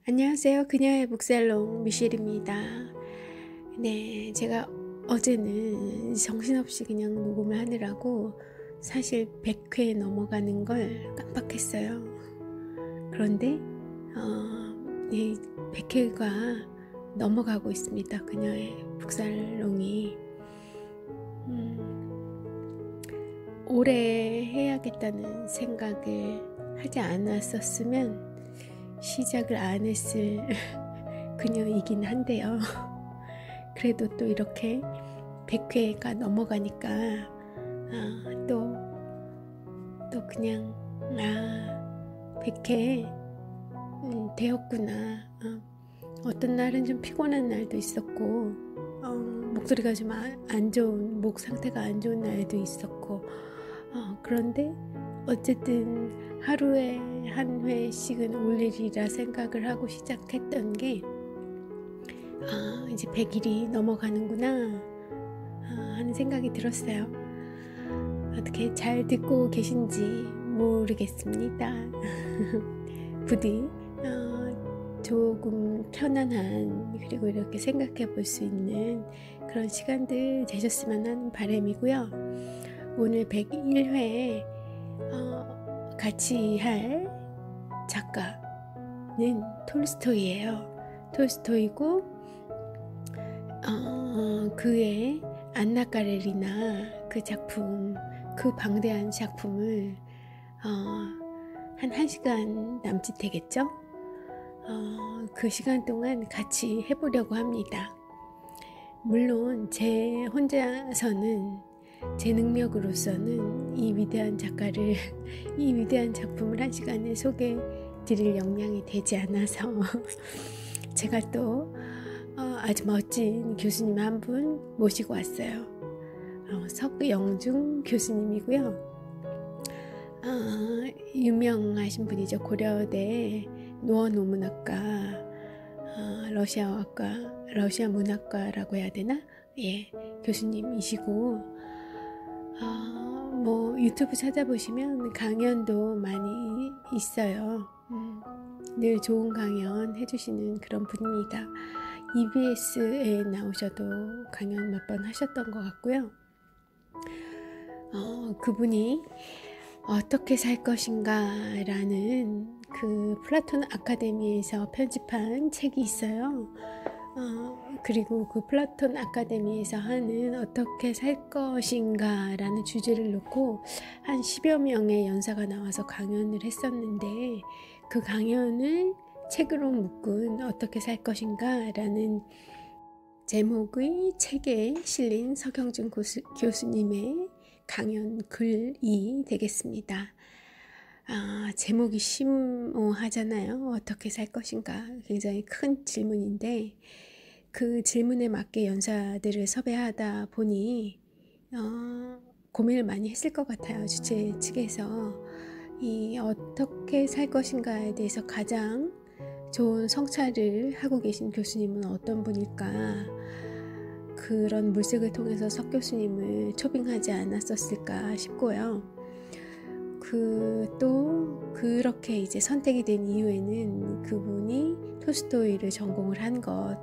안녕하세요. 그녀의 북살롱 미셸입니다. 네, 제가 어제는 정신없이 그냥 녹음을 하느라고 사실 100회 넘어가는 걸 깜빡했어요. 그런데 이 100회가 넘어가고 있습니다. 그녀의 북살롱이 오래 해야겠다는 생각을 하지 않았었으면 시작을 안 했을 그녀이긴 한데요. 그래도 또 이렇게 100회가 넘어가니까 또 그냥 100회 되었구나. 어떤 날은 좀 피곤한 날도 있었고 목소리가 좀 안 좋은, 목 상태가 안 좋은 날도 있었고 그런데 어쨌든 하루에 한 회씩은 올리리라 생각을 하고 시작했던 게 이제 100일이 넘어가는구나 하는 생각이 들었어요. 어떻게 잘 듣고 계신지 모르겠습니다. 부디 조금 편안한, 그리고 이렇게 생각해 볼 수 있는 그런 시간들 되셨으면 하는 바람이고요. 오늘 101회 같이 할 작가는 톨스토이예요. 톨스토이고 그의 안나 까레리나 그 작품, 그 방대한 작품을 한 1시간 남짓 되겠죠? 그 시간 동안 같이 해보려고 합니다. 물론 제 혼자서는, 제 능력으로서는 이 위대한 작가를, 이 위대한 작품을 1시간에 소개해 드릴 역량이 되지 않아서 제가 또 아주 멋진 교수님 한 분 모시고 왔어요. 석영중 교수님이고요. 유명하신 분이죠. 고려대 노원노문학과, 러시아 문학과라고 해야 되나? 예, 교수님이시고 뭐 유튜브 찾아보시면 강연도 많이 있어요. 늘 좋은 강연 해주시는 그런 분입니다. EBS에 나오셔도 강연 몇 번 하셨던 것 같고요. 그분이 어떻게 살 것인가 라는 그 플라톤 아카데미에서 편집한 책이 있어요. 그리고 그 플라톤 아카데미에서 하는 어떻게 살 것인가 라는 주제를 놓고 한 10여 명의 연사가 나와서 강연을 했었는데, 그 강연을 책으로 묶은 어떻게 살 것인가 라는 제목의 책에 실린 석영준 교수님의 강연 글이 되겠습니다. 제목이 심오하잖아요. 어떻게 살 것인가, 굉장히 큰 질문인데, 그 질문에 맞게 연사들을 섭외하다 보니 고민을 많이 했을 것 같아요. 주최 측에서 이 어떻게 살 것인가에 대해서 가장 좋은 성찰을 하고 계신 교수님은 어떤 분일까, 그런 물색을 통해서 석 교수님을 초빙하지 않았었을까 싶고요. 또 그렇게 이제 선택이 된 이유에는 그분이 톨스토이를 전공을 한 것,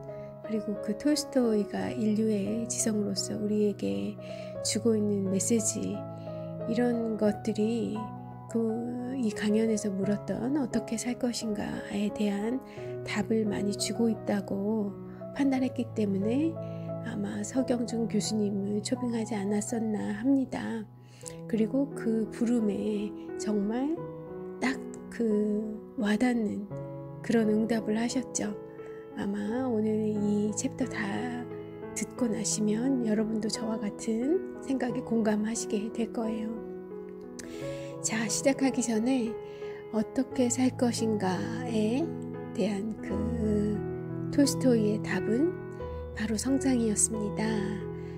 그리고 그 톨스토이가 인류의 지성으로서 우리에게 주고 있는 메시지, 이런 것들이 이 강연에서 물었던 어떻게 살 것인가에 대한 답을 많이 주고 있다고 판단했기 때문에 아마 석영준 교수님을 초빙하지 않았었나 합니다. 그리고 그 부름에 정말 딱 그 와닿는 그런 응답을 하셨죠. 아마 오늘 이 챕터 다 듣고 나시면 여러분도 저와 같은 생각에 공감하시게 될 거예요. 자, 시작하기 전에 어떻게 살 것인가에 대한 그 톨스토이의 답은 바로 성장이었습니다.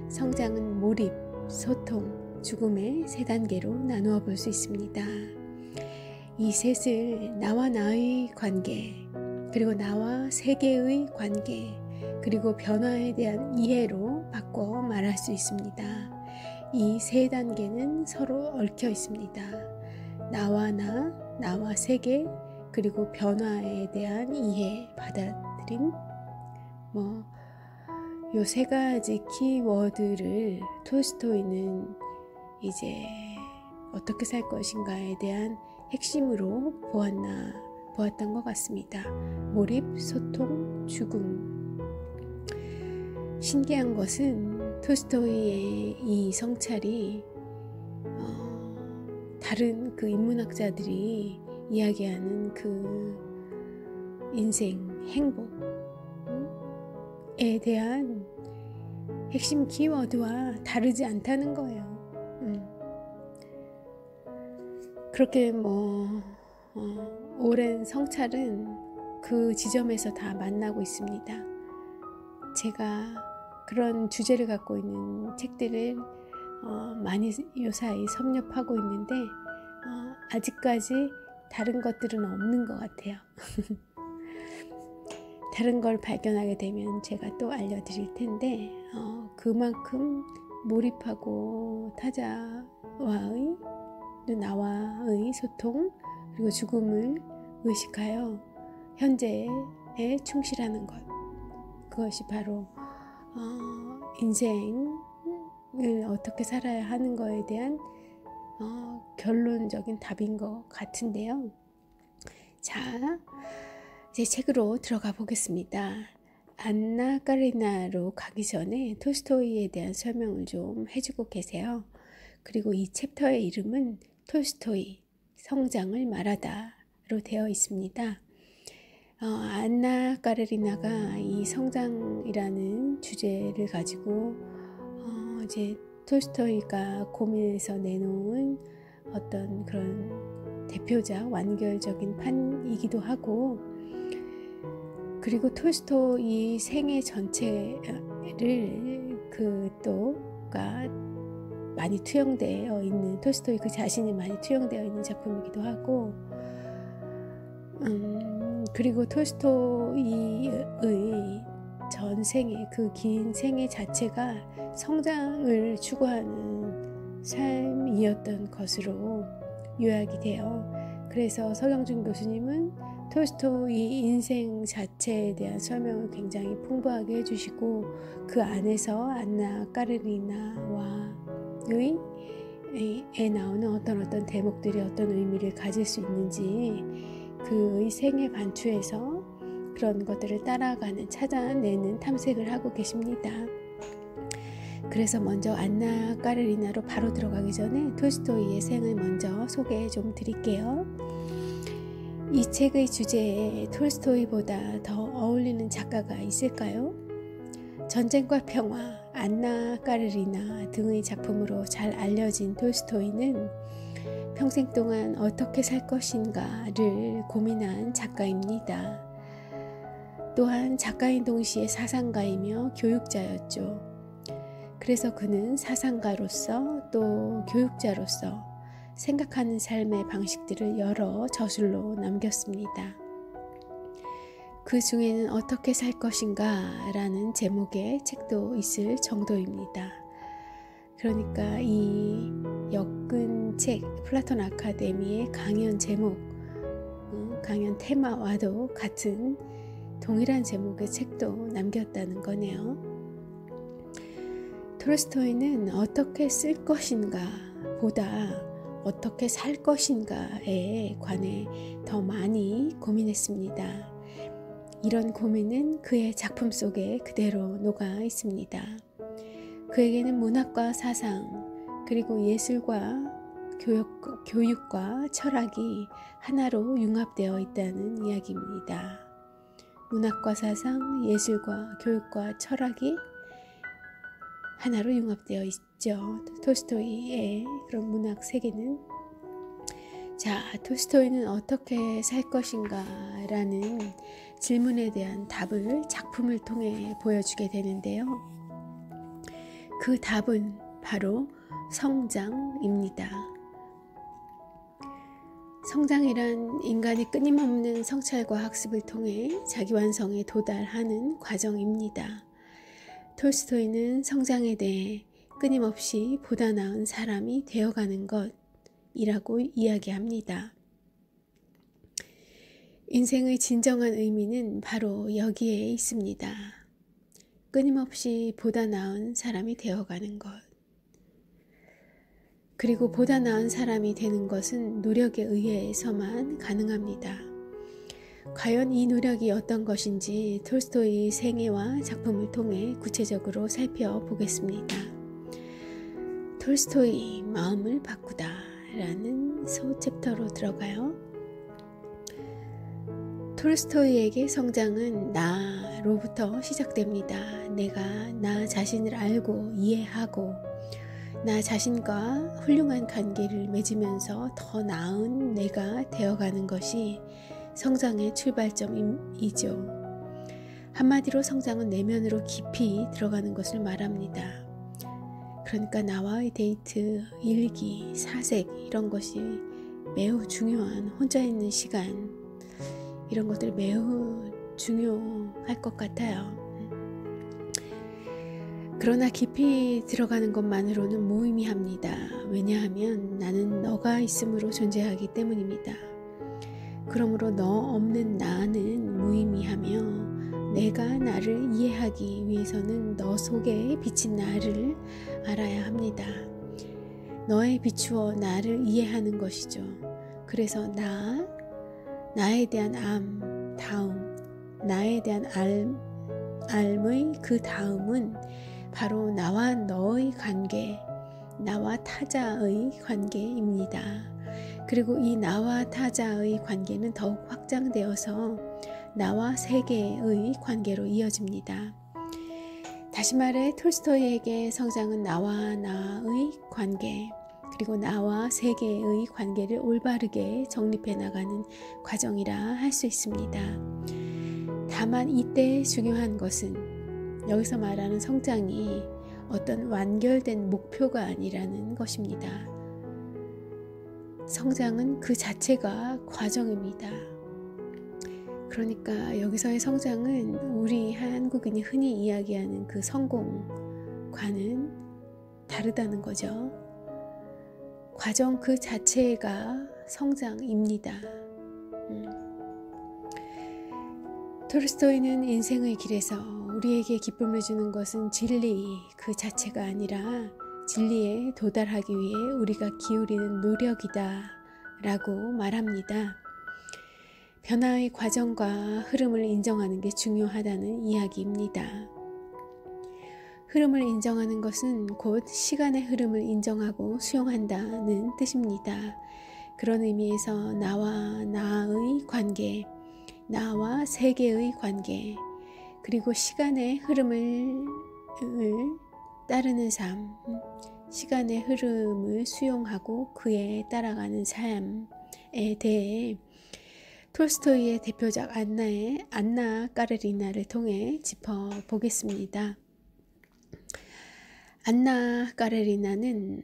성장은 몰입, 소통, 죽음의 3단계로 나누어 볼 수 있습니다. 이 셋을 나와 나의 관계, 그리고 나와 세계의 관계, 그리고 변화에 대한 이해로 바꿔 말할 수 있습니다. 이 3단계는 서로 얽혀 있습니다. 나와 세계, 그리고 변화에 대한 이해, 받아들임, 뭐 요 세 가지 키워드를 톨스토이는 이제 어떻게 살 것인가에 대한 핵심으로 보았던 것 같습니다. 몰입, 소통, 죽음. 신기한 것은 톨스토이의 이 성찰이 다른 그 인문학자들이 이야기하는 그 인생, 행복에 대한 핵심 키워드와 다르지 않다는 거예요. 그렇게 오랜 성찰은 그 지점에서 다 만나고 있습니다. 제가 그런 주제를 갖고 있는 책들을 많이 요사이 섭렵하고 있는데 아직까지 다른 것들은 없는 것 같아요. 다른 걸 발견하게 되면 제가 또 알려드릴 텐데 그만큼 몰입하고 타자와의 나와의 소통 그리고 죽음을 의식하여 현재에 충실하는 것, 그것이 바로 인생을 어떻게 살아야 하는 것에 대한 결론적인 답인 것 같은데요. 자, 이제 책으로 들어가 보겠습니다. 안나 까레리나로 가기 전에 톨스토이에 대한 설명을 좀 해주고 계세요. 그리고 이 챕터의 이름은 톨스토이, 성장을 말하다로 되어 있습니다. 안나 까레리나가 이 성장이라는 주제를 가지고 이제 톨스토이가 고민해서 내놓은 어떤 그런 대표작, 완결적인 판이기도 하고, 그리고 톨스토이 생애 전체를 그또가 많이 투영되어 있는, 톨스토이 그 자신이 많이 투영되어 있는 작품이기도 하고, 그리고 톨스토이의 전생의 그 긴 생애 자체가 성장을 추구하는 삶이었던 것으로 요약이 돼요. 그래서 서경준 교수님은 톨스토이 인생 자체에 대한 설명을 굉장히 풍부하게 해주시고, 그 안에서 안나 까레리나와의 에 나오는 어떤 대목들이 어떤 의미를 가질 수 있는지 그의 생애 반추에서 그런 것들을 따라가는, 찾아내는 탐색을 하고 계십니다. 그래서 먼저 안나 까레리나로 바로 들어가기 전에 톨스토이의 생을 먼저 소개 좀 드릴게요. 이 책의 주제에 톨스토이보다 더 어울리는 작가가 있을까요? 전쟁과 평화, 안나 까레리나 등의 작품으로 잘 알려진 톨스토이는 평생 동안 어떻게 살 것인가를 고민한 작가입니다. 또한 작가인 동시에 사상가이며 교육자였죠. 그래서 그는 사상가로서 또 교육자로서 생각하는 삶의 방식들을 여러 저술로 남겼습니다. 그 중에는 어떻게 살 것인가 라는 제목의 책도 있을 정도입니다. 그러니까 이 엮은 책, 플라톤 아카데미의 강연 제목, 강연 테마와도 같은 동일한 제목의 책도 남겼다는 거네요. 톨스토이는 어떻게 쓸 것인가 보다 어떻게 살 것인가에 관해 더 많이 고민했습니다. 이런 고민은 그의 작품 속에 그대로 녹아 있습니다. 그에게는 문학과 사상, 그리고 예술과 교육과 철학이 하나로 융합되어 있다는 이야기입니다. 문학과 사상, 예술과 교육과 철학이 하나로 융합되어 있죠. 톨스토이의 그런 문학 세계는. 자, 톨스토이는 어떻게 살 것인가 라는 질문에 대한 답을 작품을 통해 보여주게 되는데요. 그 답은 바로 성장입니다. 성장이란 인간이 끊임없는 성찰과 학습을 통해 자기 완성에 도달하는 과정입니다. 톨스토이는 성장에 대해 끊임없이 보다 나은 사람이 되어가는 것이라고 이야기합니다. 인생의 진정한 의미는 바로 여기에 있습니다. 끊임없이 보다 나은 사람이 되어가는 것. 그리고 보다 나은 사람이 되는 것은 노력에 의해서만 가능합니다. 과연 이 노력이 어떤 것인지 톨스토이의 생애와 작품을 통해 구체적으로 살펴보겠습니다. 톨스토이 마음을 바꾸다 라는 소챕터로 들어가요. 톨스토이에게 성장은 나로부터 시작됩니다. 내가 나 자신을 알고 이해하고 나 자신과 훌륭한 관계를 맺으면서 더 나은 내가 되어가는 것이 성장의 출발점이죠. 한마디로 성장은 내면으로 깊이 들어가는 것을 말합니다. 그러니까 나와의 데이트, 일기, 사색 이런 것이 매우 중요한 혼자 있는 시간 이런 것들 매우 중요할 것 같아요. 그러나 깊이 들어가는 것만으로는 무의미합니다. 왜냐하면 나는 너가 있음으로 존재하기 때문입니다. 그러므로 너 없는 나는 무의미하며 내가 나를 이해하기 위해서는 너 속에 비친 나를 알아야 합니다. 너에 비추어 나를 이해하는 것이죠. 그래서 나에 대한 다음, 나에 대한 알의 그 다음은 바로 나와 너의 관계, 나와 타자의 관계입니다. 그리고 이 나와 타자의 관계는 더욱 확장되어서 나와 세계의 관계로 이어집니다. 다시 말해 톨스토이에게 성장은 나와 나의 관계, 그리고 나와 세계의 관계를 올바르게 정립해 나가는 과정이라 할 수 있습니다. 다만 이때 중요한 것은 여기서 말하는 성장이 어떤 완결된 목표가 아니라는 것입니다. 성장은 그 자체가 과정입니다. 그러니까 여기서의 성장은 우리 한국인이 흔히 이야기하는 그 성공과는 다르다는 거죠. 과정 그 자체가 성장입니다. 톨스토이는 인생의 길에서 우리에게 기쁨을 주는 것은 진리 그 자체가 아니라 진리에 도달하기 위해 우리가 기울이는 노력이다 라고 말합니다. 변화의 과정과 흐름을 인정하는 게 중요하다는 이야기입니다. 흐름을 인정하는 것은 곧 시간의 흐름을 인정하고 수용한다는 뜻입니다. 그런 의미에서 나와 나의 관계, 나와 세계의 관계, 그리고 시간의 흐름을 따르는 삶, 시간의 흐름을 수용하고 그에 따라가는 삶에 대해 톨스토이의 대표작 안나 까레리나를 통해 짚어보겠습니다. 안나 까레리나는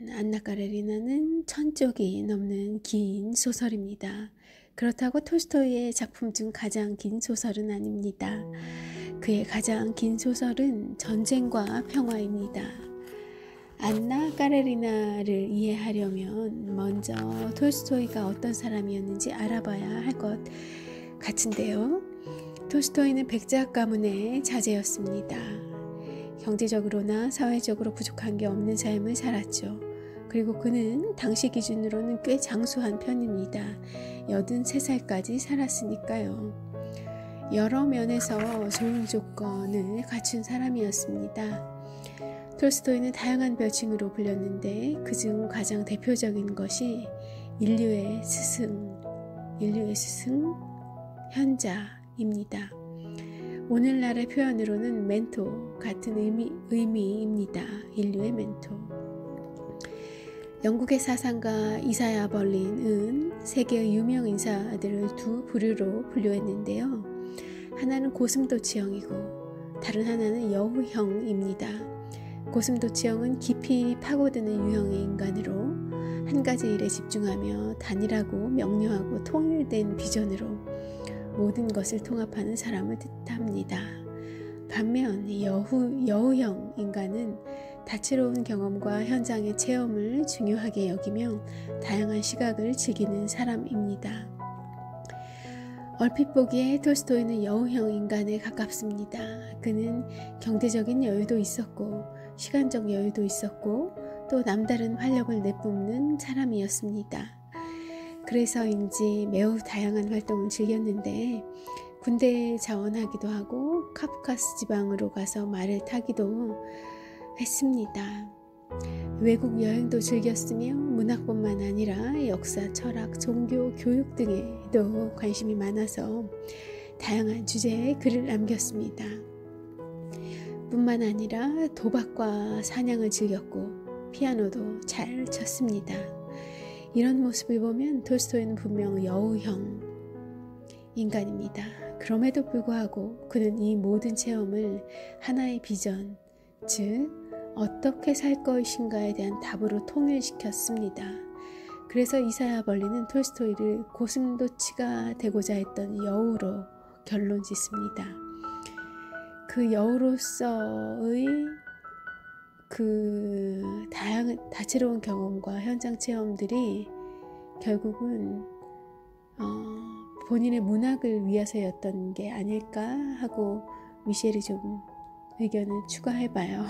1000쪽이 넘는 긴 소설입니다. 그렇다고 톨스토이의 작품 중 가장 긴 소설은 아닙니다. 그의 가장 긴 소설은 전쟁과 평화입니다. 안나 까레리나를 이해하려면 먼저 톨스토이가 어떤 사람이었는지 알아봐야 할 것 같은데요. 톨스토이는 백작 가문의 자제였습니다. 경제적으로나 사회적으로 부족한 게 없는 삶을 살았죠. 그리고 그는 당시 기준으로는 꽤 장수한 편입니다. 83살까지 살았으니까요. 여러 면에서 좋은 조건을 갖춘 사람이었습니다. 톨스토이는 다양한 별칭으로 불렸는데 그중 가장 대표적인 것이 인류의 스승, 현자입니다. 오늘날의 표현으로는 멘토 같은 의미입니다. 인류의 멘토. 영국의 사상가 이사야 벌린은 세계의 유명 인사들을 두 부류로 분류했는데요. 하나는 고슴도치형이고 다른 하나는 여우형입니다. 고슴도치형은 깊이 파고드는 유형의 인간으로 한 가지 일에 집중하며 단일하고 명료하고 통일된 비전으로 모든 것을 통합하는 사람을 뜻합니다. 반면 여우형 인간은 다채로운 경험과 현장의 체험을 중요하게 여기며 다양한 시각을 즐기는 사람입니다. 얼핏 보기에 톨스토이는 여우형 인간에 가깝습니다. 그는 경제적인 여유도 있었고 시간적 여유도 있었고 또 남다른 활력을 내뿜는 사람이었습니다. 그래서인지 매우 다양한 활동을 즐겼는데 군대에 자원하기도 하고 카프카스 지방으로 가서 말을 타기도 했습니다. 외국 여행도 즐겼으며 문학뿐만 아니라 역사, 철학, 종교, 교육 등에도 관심이 많아서 다양한 주제의 글을 남겼습니다. 뿐만 아니라 도박과 사냥을 즐겼고 피아노도 잘 쳤습니다. 이런 모습을 보면 톨스토이는 분명 여우형 인간입니다. 그럼에도 불구하고 그는 이 모든 체험을 하나의 비전, 즉 어떻게 살 것인가에 대한 답으로 통일시켰습니다. 그래서 이사야 벌리는 톨스토이를 고슴도치가 되고자 했던 여우로 결론 짓습니다. 그 여우로서의 그 다채로운 경험과 현장 체험들이 결국은 본인의 문학을 위해서였던 게 아닐까 하고 미셸이 좀 의견을 추가해봐요.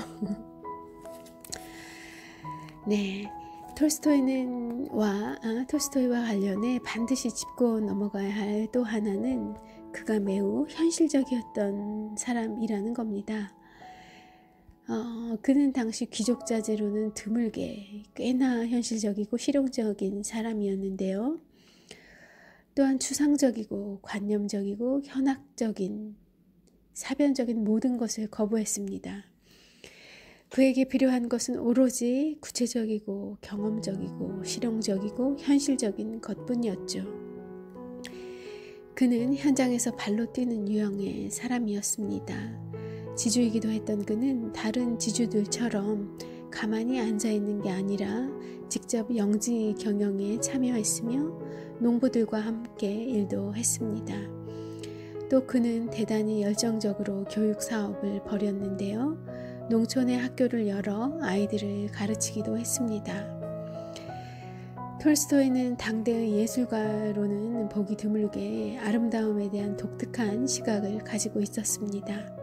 네, 톨스토이와 관련해 반드시 짚고 넘어가야 할 또 하나는 그가 매우 현실적이었던 사람이라는 겁니다. 그는 당시 귀족 자제로는 드물게 꽤나 현실적이고 실용적인 사람이었는데요. 또한 추상적이고 관념적이고 현학적인 사변적인 모든 것을 거부했습니다. 그에게 필요한 것은 오로지 구체적이고 경험적이고 실용적이고 현실적인 것뿐이었죠. 그는 현장에서 발로 뛰는 유형의 사람이었습니다. 지주이기도 했던 그는 다른 지주들처럼 가만히 앉아있는 게 아니라 직접 영지 경영에 참여했으며 농부들과 함께 일도 했습니다. 또 그는 대단히 열정적으로 교육 사업을 벌였는데요. 농촌에 학교를 열어 아이들을 가르치기도 했습니다. 톨스토이는 당대의 예술가로는 보기 드물게 아름다움에 대한 독특한 시각을 가지고 있었습니다.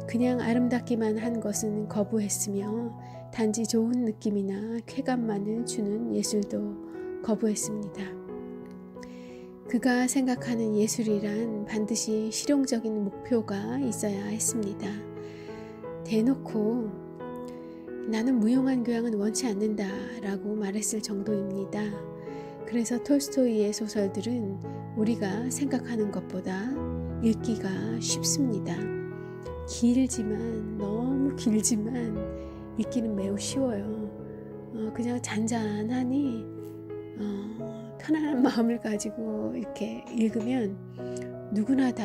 그냥 아름답기만 한 것은 거부했으며 단지 좋은 느낌이나 쾌감만을 주는 예술도 거부했습니다. 그가 생각하는 예술이란 반드시 실용적인 목표가 있어야 했습니다. 대놓고 나는 무용한 교양은 원치 않는다 라고 말했을 정도입니다. 그래서 톨스토이의 소설들은 우리가 생각하는 것보다 읽기가 쉽습니다. 길지만 너무 길지만 읽기는 매우 쉬워요. 그냥 잔잔하니 편안한 마음을 가지고 이렇게 읽으면 누구나 다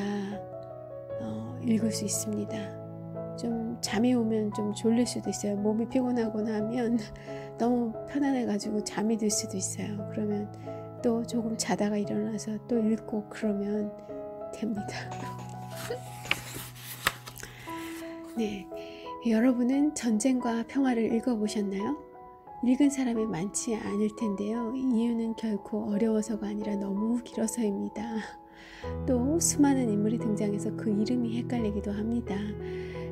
읽을 수 있습니다. 좀 잠이 오면 좀 졸릴 수도 있어요. 몸이 피곤하거나 하면 너무 편안해가지고 잠이 들 수도 있어요. 그러면 또 조금 자다가 일어나서 또 읽고 그러면 됩니다. 네, 여러분은 전쟁과 평화를 읽어보셨나요? 읽은 사람이 많지 않을 텐데요. 이유는 결코 어려워서가 아니라 너무 길어서입니다. 또 수많은 인물이 등장해서 그 이름이 헷갈리기도 합니다.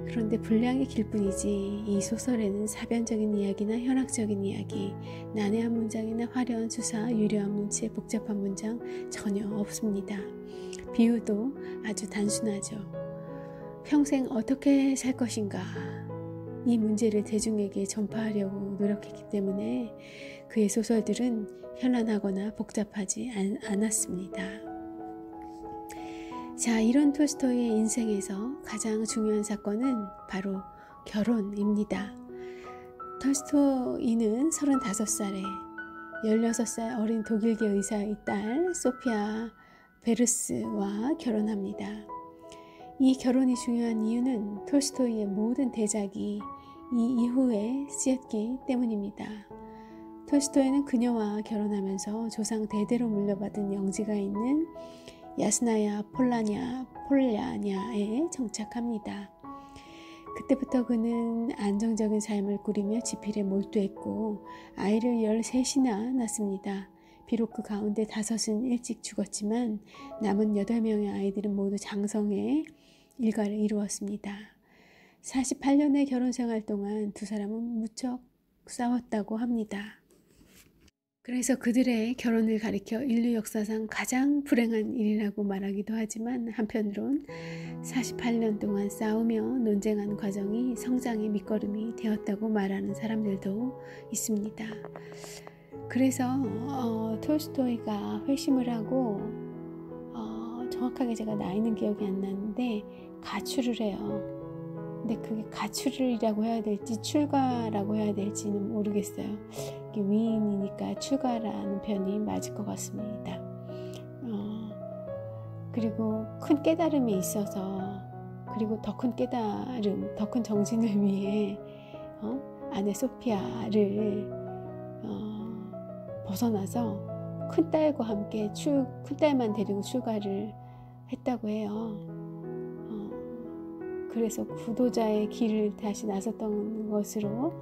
그런데 분량이 길 뿐이지 이 소설에는 사변적인 이야기나 현학적인 이야기, 난해한 문장이나 화려한 수사, 유려한 문체, 복잡한 문장 전혀 없습니다. 비유도 아주 단순하죠. 평생 어떻게 살 것인가? 이 문제를 대중에게 전파하려고 노력했기 때문에 그의 소설들은 현란하거나 복잡하지 않았습니다. 자, 이런 톨스토이의 인생에서 가장 중요한 사건은 바로 결혼입니다. 톨스토이는 35살에 16살 어린 독일계 의사의 딸 소피아 베르스와 결혼합니다. 이 결혼이 중요한 이유는 톨스토이의 모든 대작이 이 이후에 쓰였기 때문입니다. 톨스토이는 그녀와 결혼하면서 조상 대대로 물려받은 영지가 있는 야스나야 폴라냐에 정착합니다. 그때부터 그는 안정적인 삶을 꾸리며 지필에 몰두했고 아이를 13이나 낳습니다. 비록 그 가운데 5은 일찍 죽었지만 남은 8명의 아이들은 모두 장성의 일가를 이루었습니다. 48년의 결혼생활 동안 두 사람은 무척 싸웠다고 합니다. 그래서 그들의 결혼을 가리켜 인류 역사상 가장 불행한 일이라고 말하기도 하지만 한편으론 48년 동안 싸우며 논쟁한 과정이 성장의 밑거름이 되었다고 말하는 사람들도 있습니다. 그래서 톨스토이가 회심을 하고 정확하게 제가 나이는 기억이 안 나는데 가출을 해요. 근데 그게 가출이라고 해야 될지 출가라고 해야 될지는 모르겠어요. 위인이니까 출가라는 표현이 맞을 것 같습니다. 그리고 큰 깨달음이 있어서, 그리고 더 큰 깨달음, 더 큰 정진을 위해 아내 소피아를 벗어나서 큰딸과 함께 큰딸만 데리고 출가를 했다고 해요. 그래서 구도자의 길을 다시 나섰던 것으로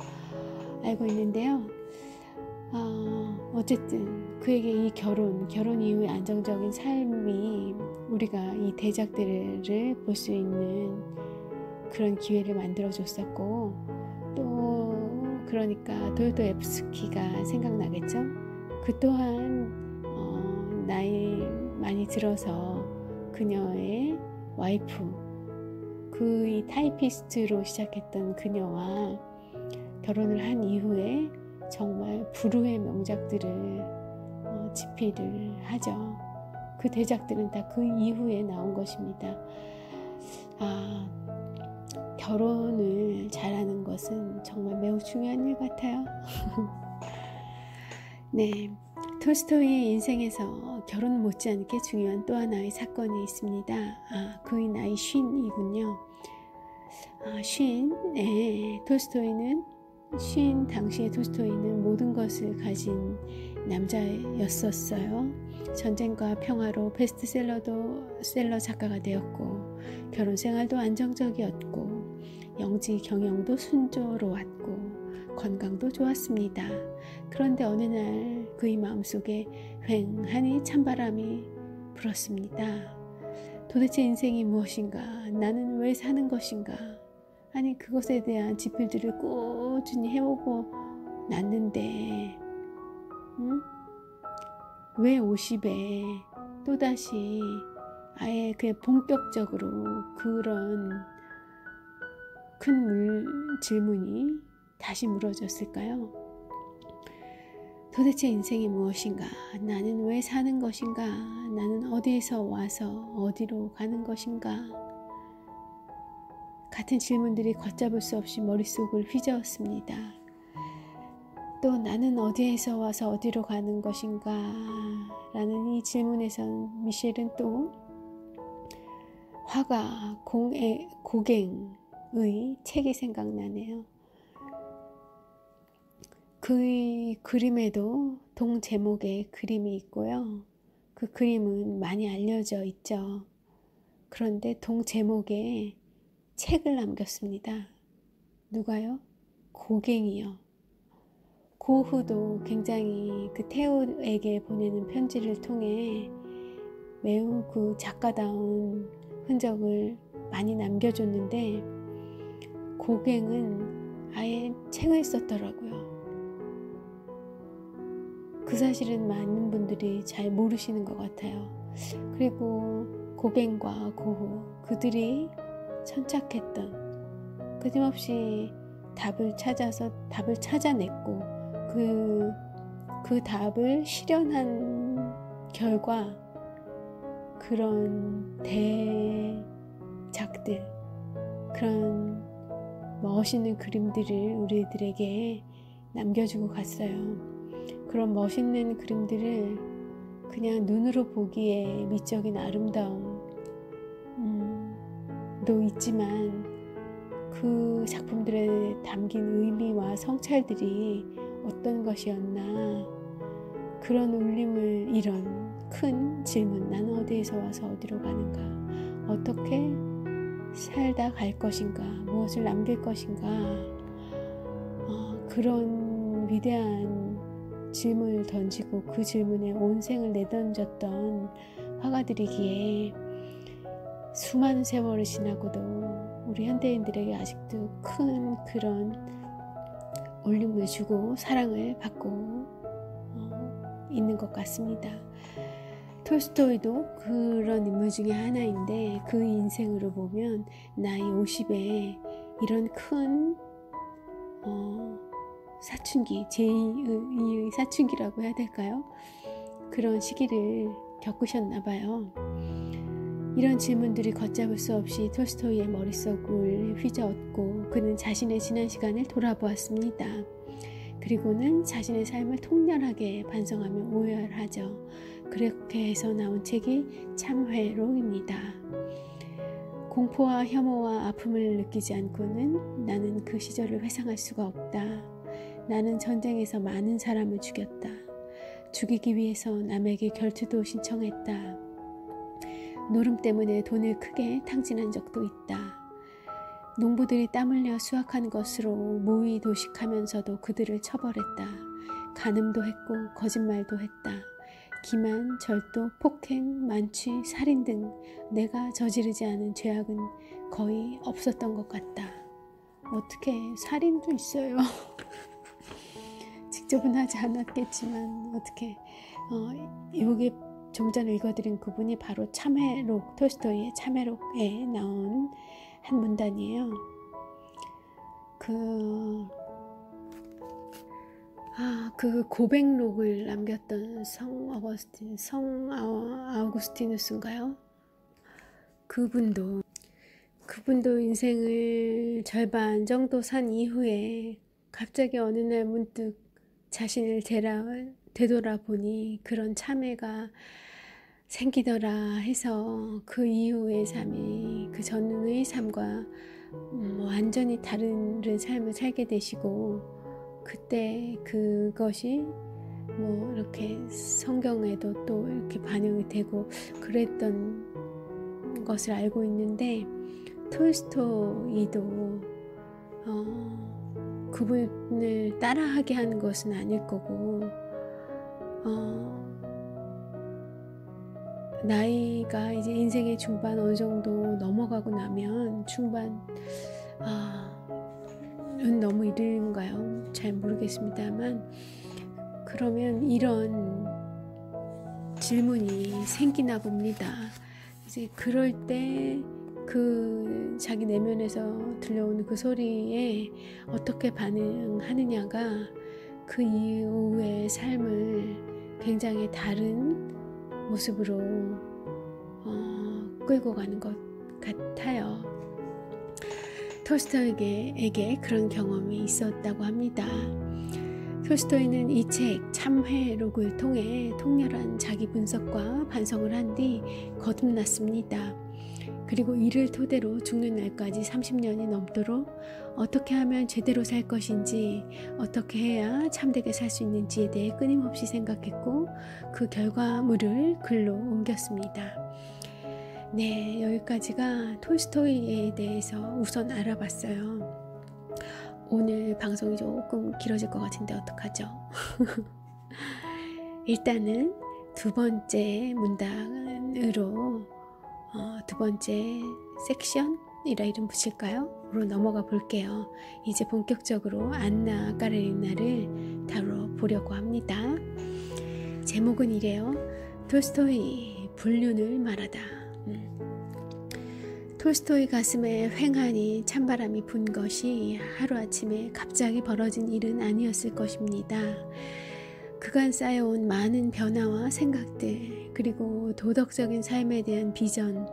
알고 있는데요. 어쨌든 그에게 이 결혼 이후의 안정적인 삶이 우리가 이 대작들을 볼 수 있는 그런 기회를 만들어 줬었고, 또 그러니까 도스토옙스키가 생각나겠죠. 그 또한 나이 많이 들어서 그녀의 와이프, 그의 타이피스트로 시작했던 그녀와 결혼을 한 이후에 정말 불후의 명작들을 집필을 하죠. 그 대작들은 다 그 이후에 나온 것입니다. 결혼을 잘하는 것은 정말 매우 중요한 일 같아요. 네, 톨스토이의 인생에서 결혼 못지않게 중요한 또 하나의 사건이 있습니다. 그의 나이 50이군요. 톨스토이는 당시의 톨스토이는 모든 것을 가진 남자였었어요. 전쟁과 평화로 베스트셀러 작가가 되었고, 결혼 생활도 안정적이었고, 영지 경영도 순조로웠고, 건강도 좋았습니다. 그런데 어느 날 그의 마음속에 휑하니 찬바람이 불었습니다. 도대체 인생이 무엇인가? 나는 왜 사는 것인가? 아니, 그것에 대한 집필들을 꾸준히 해오고 났는데 왜 50에 또다시 아예 그냥 본격적으로 그런 큰 질문이 다시 물어졌을까요? 도대체 인생이 무엇인가? 나는 왜 사는 것인가? 나는 어디에서 와서 어디로 가는 것인가? 같은 질문들이 걷잡을 수 없이 머릿속을 휘저었습니다. 또 나는 어디에서 와서 어디로 가는 것인가? 라는 이 질문에서 미셸은 또 화가 고갱의 책이 생각나네요. 그의 그림에도 동 제목의 그림이 있고요. 그 그림은 많이 알려져 있죠. 그런데 동 제목에 책을 남겼습니다. 누가요? 고갱이요. 고흐도 굉장히 그 테오에게 보내는 편지를 통해 매우 그 작가다운 흔적을 많이 남겨줬는데, 고갱은 아예 책을 썼더라고요. 그 사실은 많은 분들이 잘 모르시는 것 같아요. 그리고 고갱과 고흐, 그들이 천착했던, 끊임없이 답을 찾아냈고 그 답을 실현한 결과 그런 대작들, 그런 멋있는 그림들을 우리들에게 남겨주고 갔어요. 그런 멋있는 그림들을 그냥 눈으로 보기에 미적인 아름다움도 있지만 그 작품들에 담긴 의미와 성찰들이 어떤 것이었나, 그런 울림을 이런 큰 질문, 나는 어디에서 와서 어디로 가는가, 어떻게 살다 갈 것인가, 무엇을 남길 것인가, 그런 위대한 질문을 던지고 그 질문에 온 생을 내던졌던 화가들이기에 수많은 세월이 지나고도 우리 현대인들에게 아직도 큰 그런 울림을 주고 사랑을 받고 있는 것 같습니다. 톨스토이도 그런 인물 중에 하나인데 그 인생으로 보면 나이 50에 이런 큰 사춘기, 제2의 사춘기라고 해야 될까요? 그런 시기를 겪으셨나 봐요. 이런 질문들이 걷잡을 수 없이 톨스토이의 머릿속을 휘저었고 그는 자신의 지난 시간을 돌아보았습니다. 그리고는 자신의 삶을 통렬하게 반성하며 오열하죠. 그렇게 해서 나온 책이 참회록입니다. 공포와 혐오와 아픔을 느끼지 않고는 나는 그 시절을 회상할 수가 없다. 나는 전쟁에서 많은 사람을 죽였다. 죽이기 위해서 남에게 결투도 신청했다. 노름 때문에 돈을 크게 탕진한 적도 있다. 농부들이 땀 흘려 수확한 것으로 모의 도식하면서도 그들을 처벌했다. 간음도 했고 거짓말도 했다. 기만, 절도, 폭행, 만취, 살인 등 내가 저지르지 않은 죄악은 거의 없었던 것 같다. 어떻게 살인도 있어요. 직접은 하지 않았겠지만 어떻게 이게 좀 전에 읽어드린 그분이 바로 참회록, 톨스토이의 참회록에 나온 한 문단이에요. 그 고백록을 남겼던 성 아우구스티누스인가요? 그분도 인생을 절반 정도 산 이후에 갑자기 어느 날 문득 자신을 되돌아보니 그런 참회가 생기더라 해서 그 이후의 삶이 그 전의 삶과 완전히 다른 삶을 살게 되시고 그때 그것이 이렇게 성경에도 또 이렇게 반영이 되고 그랬던 것을 알고 있는데 톨스토이도 그분을 따라하게 하는 것은 아닐 거고 나이가 이제 인생의 중반 어느 정도 넘어가고 나면 중반은 너무 이른가요? 잘 모르겠습니다만 그러면 이런 질문이 생기나 봅니다. 이제 그럴 때 그 자기 내면에서 들려오는 그 소리에 어떻게 반응하느냐가 그 이후의 삶을 굉장히 다른 모습으로 끌고 가는 것 같아요. 톨스토이에게 그런 경험이 있었다고 합니다. 톨스토이는 이 책 참회록을 통해 통렬한 자기 분석과 반성을 한 뒤 거듭났습니다. 그리고 이를 토대로 죽는 날까지 30년이 넘도록 어떻게 하면 제대로 살 것인지, 어떻게 해야 참되게 살 수 있는지에 대해 끊임없이 생각했고 그 결과물을 글로 옮겼습니다. 네, 여기까지가 톨스토이에 대해서 우선 알아봤어요. 오늘 방송이 조금 길어질 것 같은데 어떡하죠? 일단은 두 번째 문단으로 두 번째 섹션이라 이름 붙일까요? 로 넘어가 볼게요. 이제 본격적으로 안나 까레리나를 다뤄보려고 합니다. 제목은 이래요. 톨스토이 불륜을 말하다. 톨스토이 가슴에 횡하니 찬바람이 분 것이 하루아침에 갑자기 벌어진 일은 아니었을 것입니다. 그간 쌓여온 많은 변화와 생각들, 그리고 도덕적인 삶에 대한 비전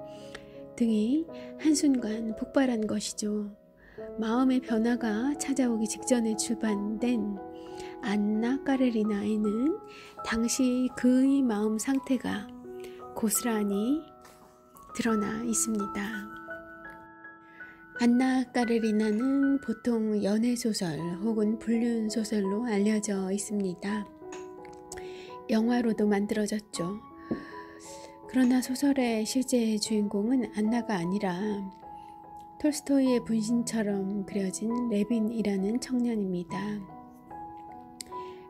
등이 한순간 폭발한 것이죠. 마음의 변화가 찾아오기 직전에 출판된 안나 까레리나에는 당시 그의 마음 상태가 고스란히 드러나 있습니다. 안나 까레리나는 보통 연애소설 혹은 불륜소설로 알려져 있습니다. 영화로도 만들어졌죠. 그러나 소설의 실제 주인공은 안나가 아니라 톨스토이의 분신처럼 그려진 레빈이라는 청년입니다.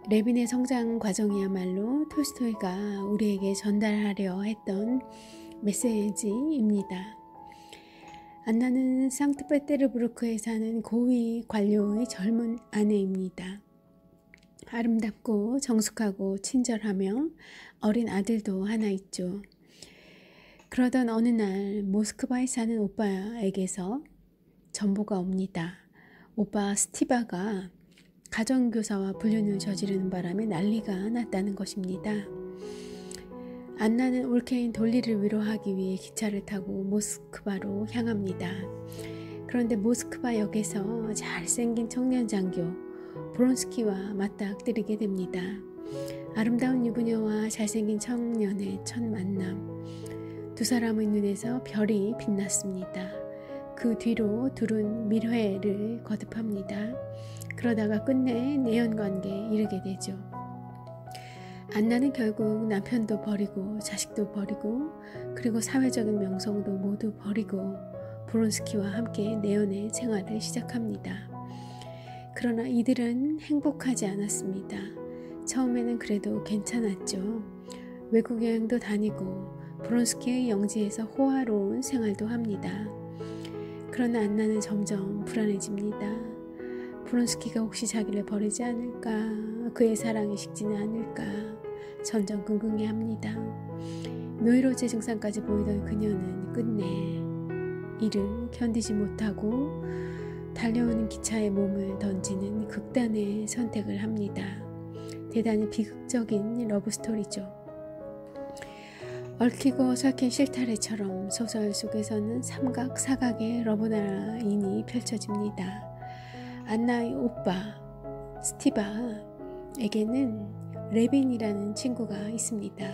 레빈의 성장 과정이야말로 톨스토이가 우리에게 전달하려 했던 메시지입니다. 안나는 상트페테르부르크에 사는 고위 관료의 젊은 아내입니다. 아름답고 정숙하고 친절하며 어린 아들도 하나 있죠. 그러던 어느 날 모스크바에 사는 오빠에게서 전보가 옵니다. 오빠 스티바가 가정교사와 불륜을 저지르는 바람에 난리가 났다는 것입니다. 안나는 올케인 돌리를 위로하기 위해 기차를 타고 모스크바로 향합니다. 그런데 모스크바 역에서 잘생긴 청년 장교 브론스키와 맞닥뜨리게 됩니다. 아름다운 유부녀와 잘생긴 청년의 첫 만남. 두 사람의 눈에서 별이 빛났습니다. 그 뒤로 둘은 밀회를 거듭합니다. 그러다가 끝내 내연관계에 이르게 되죠. 안나는 결국 남편도 버리고 자식도 버리고 그리고 사회적인 명성도 모두 버리고 브론스키와 함께 내연의 생활을 시작합니다. 그러나 이들은 행복하지 않았습니다. 처음에는 그래도 괜찮았죠. 외국 여행도 다니고 브론스키의 영지에서 호화로운 생활도 합니다. 그러나 안나는 점점 불안해집니다. 브론스키가 혹시 자기를 버리지 않을까, 그의 사랑이 식지는 않을까 전전긍긍해합니다. 노이로제 증상까지 보이던 그녀는 끝내 이를 견디지 못하고 달려오는 기차에 몸을 던지는 극단의 선택을 합니다. 대단히 비극적인 러브스토리죠. 얽히고 설킨 실타래처럼 소설 속에서는 삼각, 사각의 러브라인이 펼쳐집니다. 안나의 오빠 스티바에게는 레빈이라는 친구가 있습니다.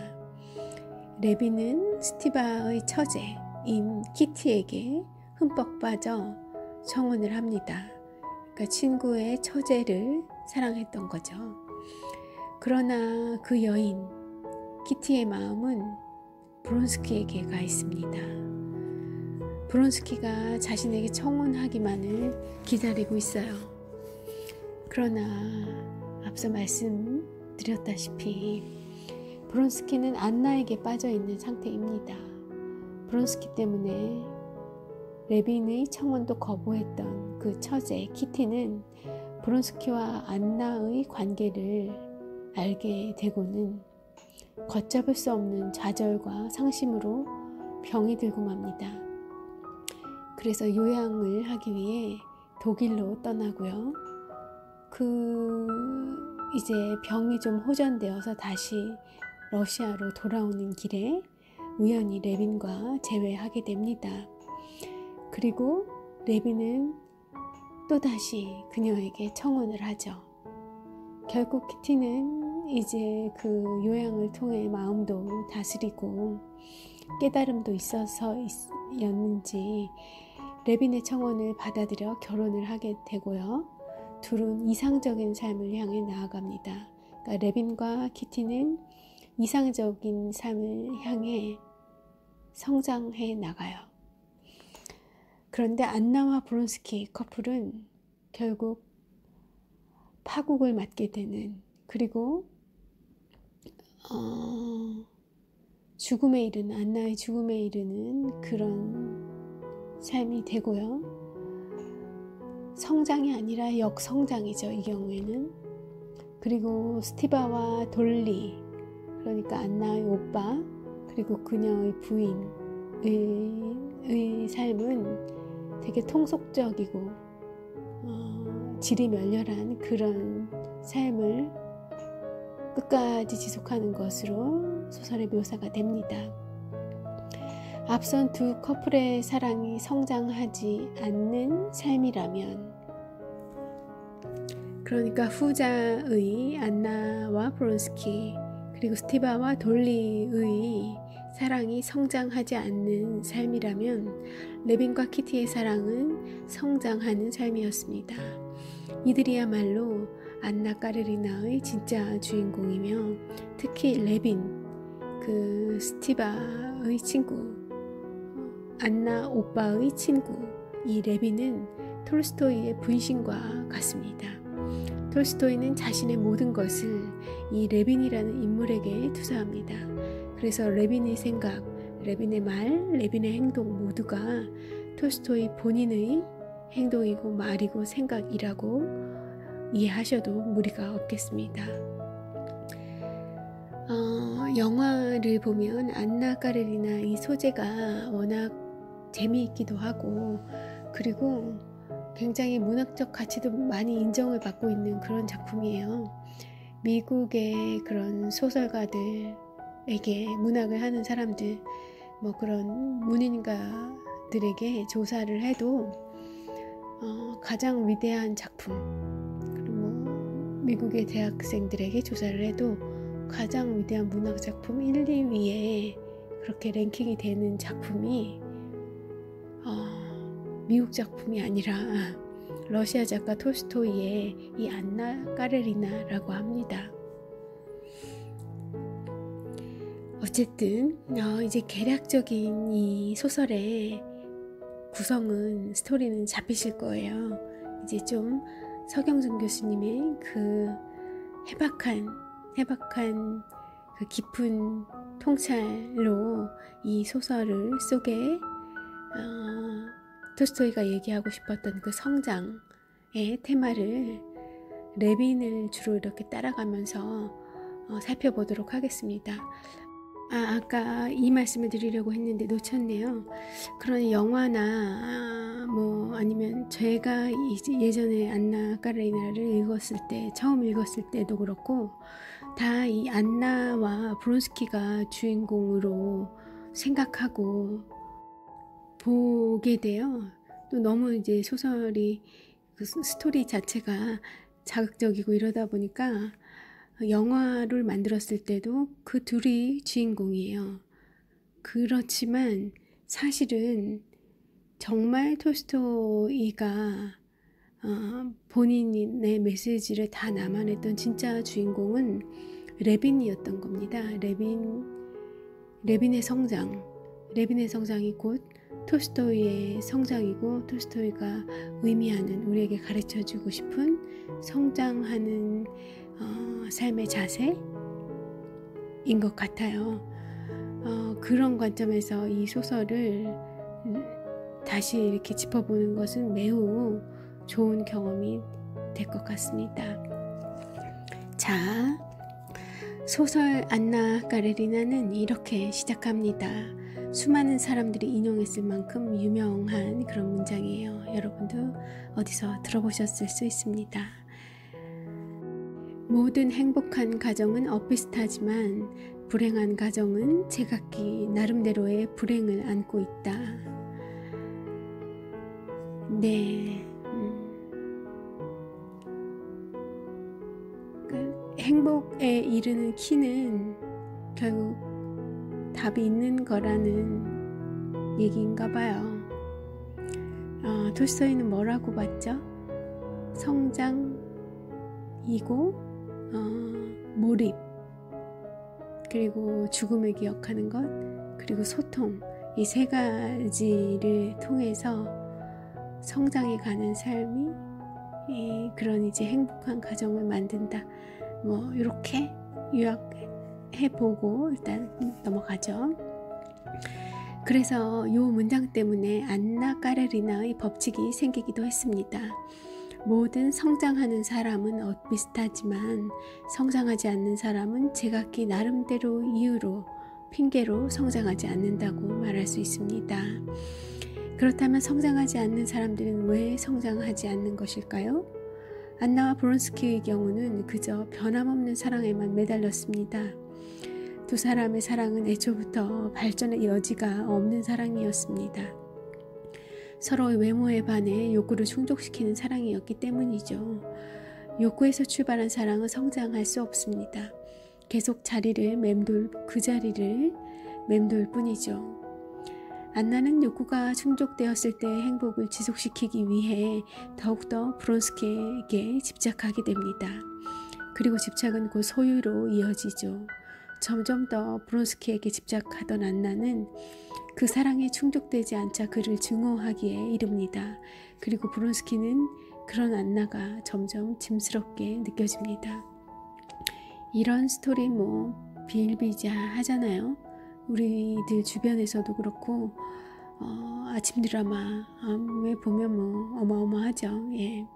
레빈은 스티바의 처제인 키티에게 흠뻑 빠져 청혼을 합니다. 그러니까 친구의 처제를 사랑했던 거죠. 그러나 그 여인 키티의 마음은 브론스키에게 가 있습니다. 브론스키가 자신에게 청혼하기만을 기다리고 있어요. 그러나 앞서 말씀드렸다시피 브론스키는 안나에게 빠져있는 상태입니다. 브론스키 때문에 레빈의 청혼도 거부했던 그 처제 키티는 브론스키와 안나의 관계를 알게 되고는 걷잡을 수 없는 좌절과 상심으로 병이 들고 맙니다. 그래서 요양을 하기 위해 독일로 떠나고요. 이제 병이 좀 호전되어서 다시 러시아로 돌아오는 길에 우연히 레빈과 재회하게 됩니다. 그리고 레빈은 또다시 그녀에게 청혼을 하죠. 결국 키티는 이제 그 요양을 통해 마음도 다스리고 깨달음도 있어서였는지 레빈의 청혼을 받아들여 결혼을 하게 되고요. 둘은 이상적인 삶을 향해 나아갑니다. 그러니까 레빈과 키티는 이상적인 삶을 향해 성장해 나가요. 그런데 안나와 브론스키 커플은 결국 파국을 맞게 되는, 그리고 죽음에 이르는, 안나의 죽음에 이르는 그런 삶이 되고요. 성장이 아니라 역성장이죠, 이 경우에는. 그리고 스티바와 돌리, 그러니까 안나의 오빠 그리고 그녀의 부인의 삶은 되게 통속적이고 질이 멸렬한 그런 삶을 끝까지 지속하는 것으로 소설의 묘사가 됩니다. 앞선 두 커플의 사랑이 성장하지 않는 삶이라면, 그러니까 후자의 안나와 브론스키 그리고 스티바와 돌리의 사랑이 성장하지 않는 삶이라면 레빈과 키티의 사랑은 성장하는 삶이었습니다. 이들이야말로 안나 까르리나의 진짜 주인공이며, 특히 레빈, 그 스티바의 친구, 안나 오빠의 친구, 이 레빈은 톨스토이의 분신과 같습니다. 톨스토이는 자신의 모든 것을 이 레빈이라는 인물에게 투자합니다. 그래서 레빈의 생각, 레빈의 말, 레빈의 행동 모두가 톨스토이 본인의 행동이고 말이고 생각이라고 이해하셔도 무리가 없겠습니다. 영화를 보면 안나 까레리나 이 소재가 워낙 재미있기도 하고, 그리고 굉장히 문학적 가치도 많이 인정을 받고 있는 그런 작품이에요. 미국의 그런 소설가들에게 문학을 하는 사람들, 뭐 그런 문인가들에게 조사를 해도 가장 위대한 작품, 그리고 뭐 미국의 대학생들에게 조사를 해도 가장 위대한 문학 작품 1, 2위에 그렇게 랭킹이 되는 작품이 미국 작품이 아니라 러시아 작가 톨스토이의 이 안나 까레리나라고 합니다. 어쨌든 이제 개략적인 이 소설의 구성은, 스토리는 잡히실 거예요. 이제 좀 서경준 교수님의 그 해박한 그 깊은 통찰로 이 소설을 속에 톨스토이가 얘기하고 싶었던 그 성장의 테마를 레빈을 주로 이렇게 따라가면서 살펴보도록 하겠습니다. 아까 이 말씀을 드리려고 했는데 놓쳤네요. 그런 영화나 뭐 아니면 제가 예전에 안나 까레리나를 처음 읽었을 때도 그렇고 다 이 안나와 브론스키가 주인공으로 생각하고 보게 돼요. 또 너무 이제 소설이 그 스토리 자체가 자극적이고 이러다 보니까 영화를 만들었을 때도 그 둘이 주인공이에요. 그렇지만 사실은 정말 톨스토이가 본인의 메시지를 다 남아냈던 진짜 주인공은 레빈이었던 겁니다. 레빈의 성장이 곧 톨스토이의 성장이고, 톨스토이가 의미하는, 우리에게 가르쳐주고 싶은 성장하는 삶의 자세인 것 같아요. 그런 관점에서 이 소설을 다시 이렇게 짚어보는 것은 매우 좋은 경험이 될 것 같습니다. 자, 소설 안나 까레리나는 이렇게 시작합니다. 수많은 사람들이 인용했을 만큼 유명한 그런 문장이에요. 여러분도 어디서 들어보셨을 수 있습니다. 모든 행복한 가정은 엇비슷하지만 불행한 가정은 제각기 나름대로의 불행을 안고 있다. 네, 행복에 이르는 키는 결국 답이 있는 거라는 얘기인가 봐요. 톨스토이는 뭐라고 봤죠? 성장이고 몰입, 그리고 죽음을 기억하는 것, 그리고 소통, 이 세 가지를 통해서 성장해 가는 삶이 그런 이제 행복한 가정을 만든다. 뭐 이렇게 요약해보고 일단 넘어가죠. 그래서 이 문장 때문에 안나 까레리나의 법칙이 생기기도 했습니다. 모든 성장하는 사람은 엇비슷하지만 성장하지 않는 사람은 제각기 나름대로 이유로, 핑계로 성장하지 않는다고 말할 수 있습니다. 그렇다면 성장하지 않는 사람들은 왜 성장하지 않는 것일까요? 안나와 브론스키의 경우는 그저 변함없는 사랑에만 매달렸습니다. 두 사람의 사랑은 애초부터 발전의 여지가 없는 사랑이었습니다. 서로의 외모에 반해 욕구를 충족시키는 사랑이었기 때문이죠. 욕구에서 출발한 사랑은 성장할 수 없습니다. 계속 그 자리를 맴돌 뿐이죠. 안나는 욕구가 충족되었을 때의 행복을 지속시키기 위해 더욱더 브론스키에게 집착하게 됩니다. 그리고 집착은 곧 소유로 이어지죠. 점점 더 브론스키에게 집착하던 안나는 그 사랑에 충족되지 않자 그를 증오하기에 이릅니다. 그리고 브론스키는 그런 안나가 점점 짐스럽게 느껴집니다. 이런 스토리 비일비재하잖아요. 우리들 주변에서도 그렇고 아침 드라마 왜 보면 어마어마하죠. 예.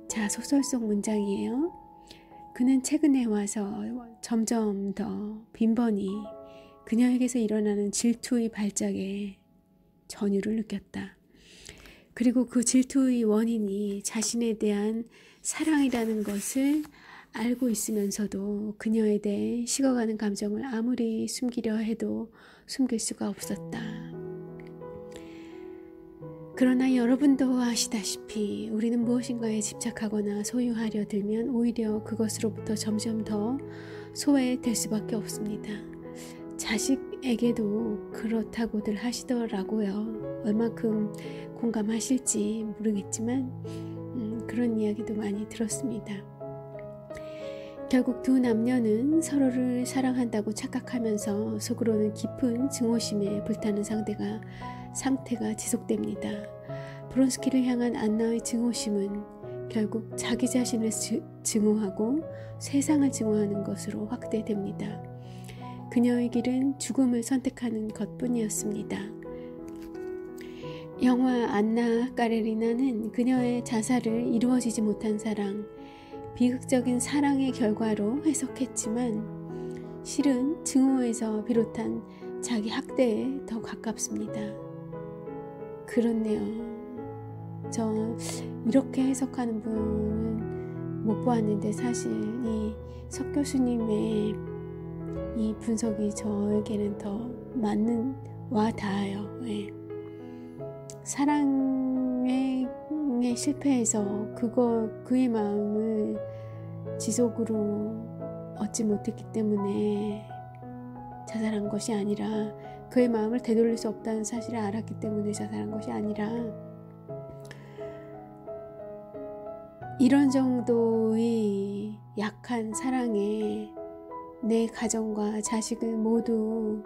자, 소설 속 문장이에요. 그는 최근에 와서 점점 더 빈번히 그녀에게서 일어나는 질투의 발작에 전율을 느꼈다. 그리고 그 질투의 원인이 자신에 대한 사랑이라는 것을 알고 있으면서도 그녀에 대해 식어가는 감정을 아무리 숨기려 해도 숨길 수가 없었다. 그러나 여러분도 아시다시피 우리는 무엇인가에 집착하거나 소유하려 들면 오히려 그것으로부터 점점 더 소외될 수밖에 없습니다. 자식에게도 그렇다고들 하시더라고요. 얼만큼 공감하실지 모르겠지만 그런 이야기도 많이 들었습니다. 결국 두 남녀는 서로를 사랑한다고 착각하면서 속으로는 깊은 증오심에 불타는 상태가 지속됩니다. 브론스키를 향한 안나의 증오심은 결국 자기 자신을 증오하고 세상을 증오하는 것으로 확대됩니다. 그녀의 길은 죽음을 선택하는 것뿐이었습니다. 영화 안나 까레리나는 그녀의 자살을 이루어지지 못한 사랑, 비극적인 사랑의 결과로 해석했지만 실은 증오에서 비롯한 자기 학대에 더 가깝습니다. 그렇네요. 저 이렇게 해석하는 분은 못 보았는데 사실 이 석 교수님의 이 분석이 저에게는 더 맞는 와 닿아요. 예. 사랑에 실패해서 그의 마음을 지속으로 얻지 못했기 때문에 자살한 것이 아니라 그의 마음을 되돌릴 수 없다는 사실을 알았기 때문에 자살한 것이 아니라 이런 정도의 약한 사랑에 내 가정과 자식을 모두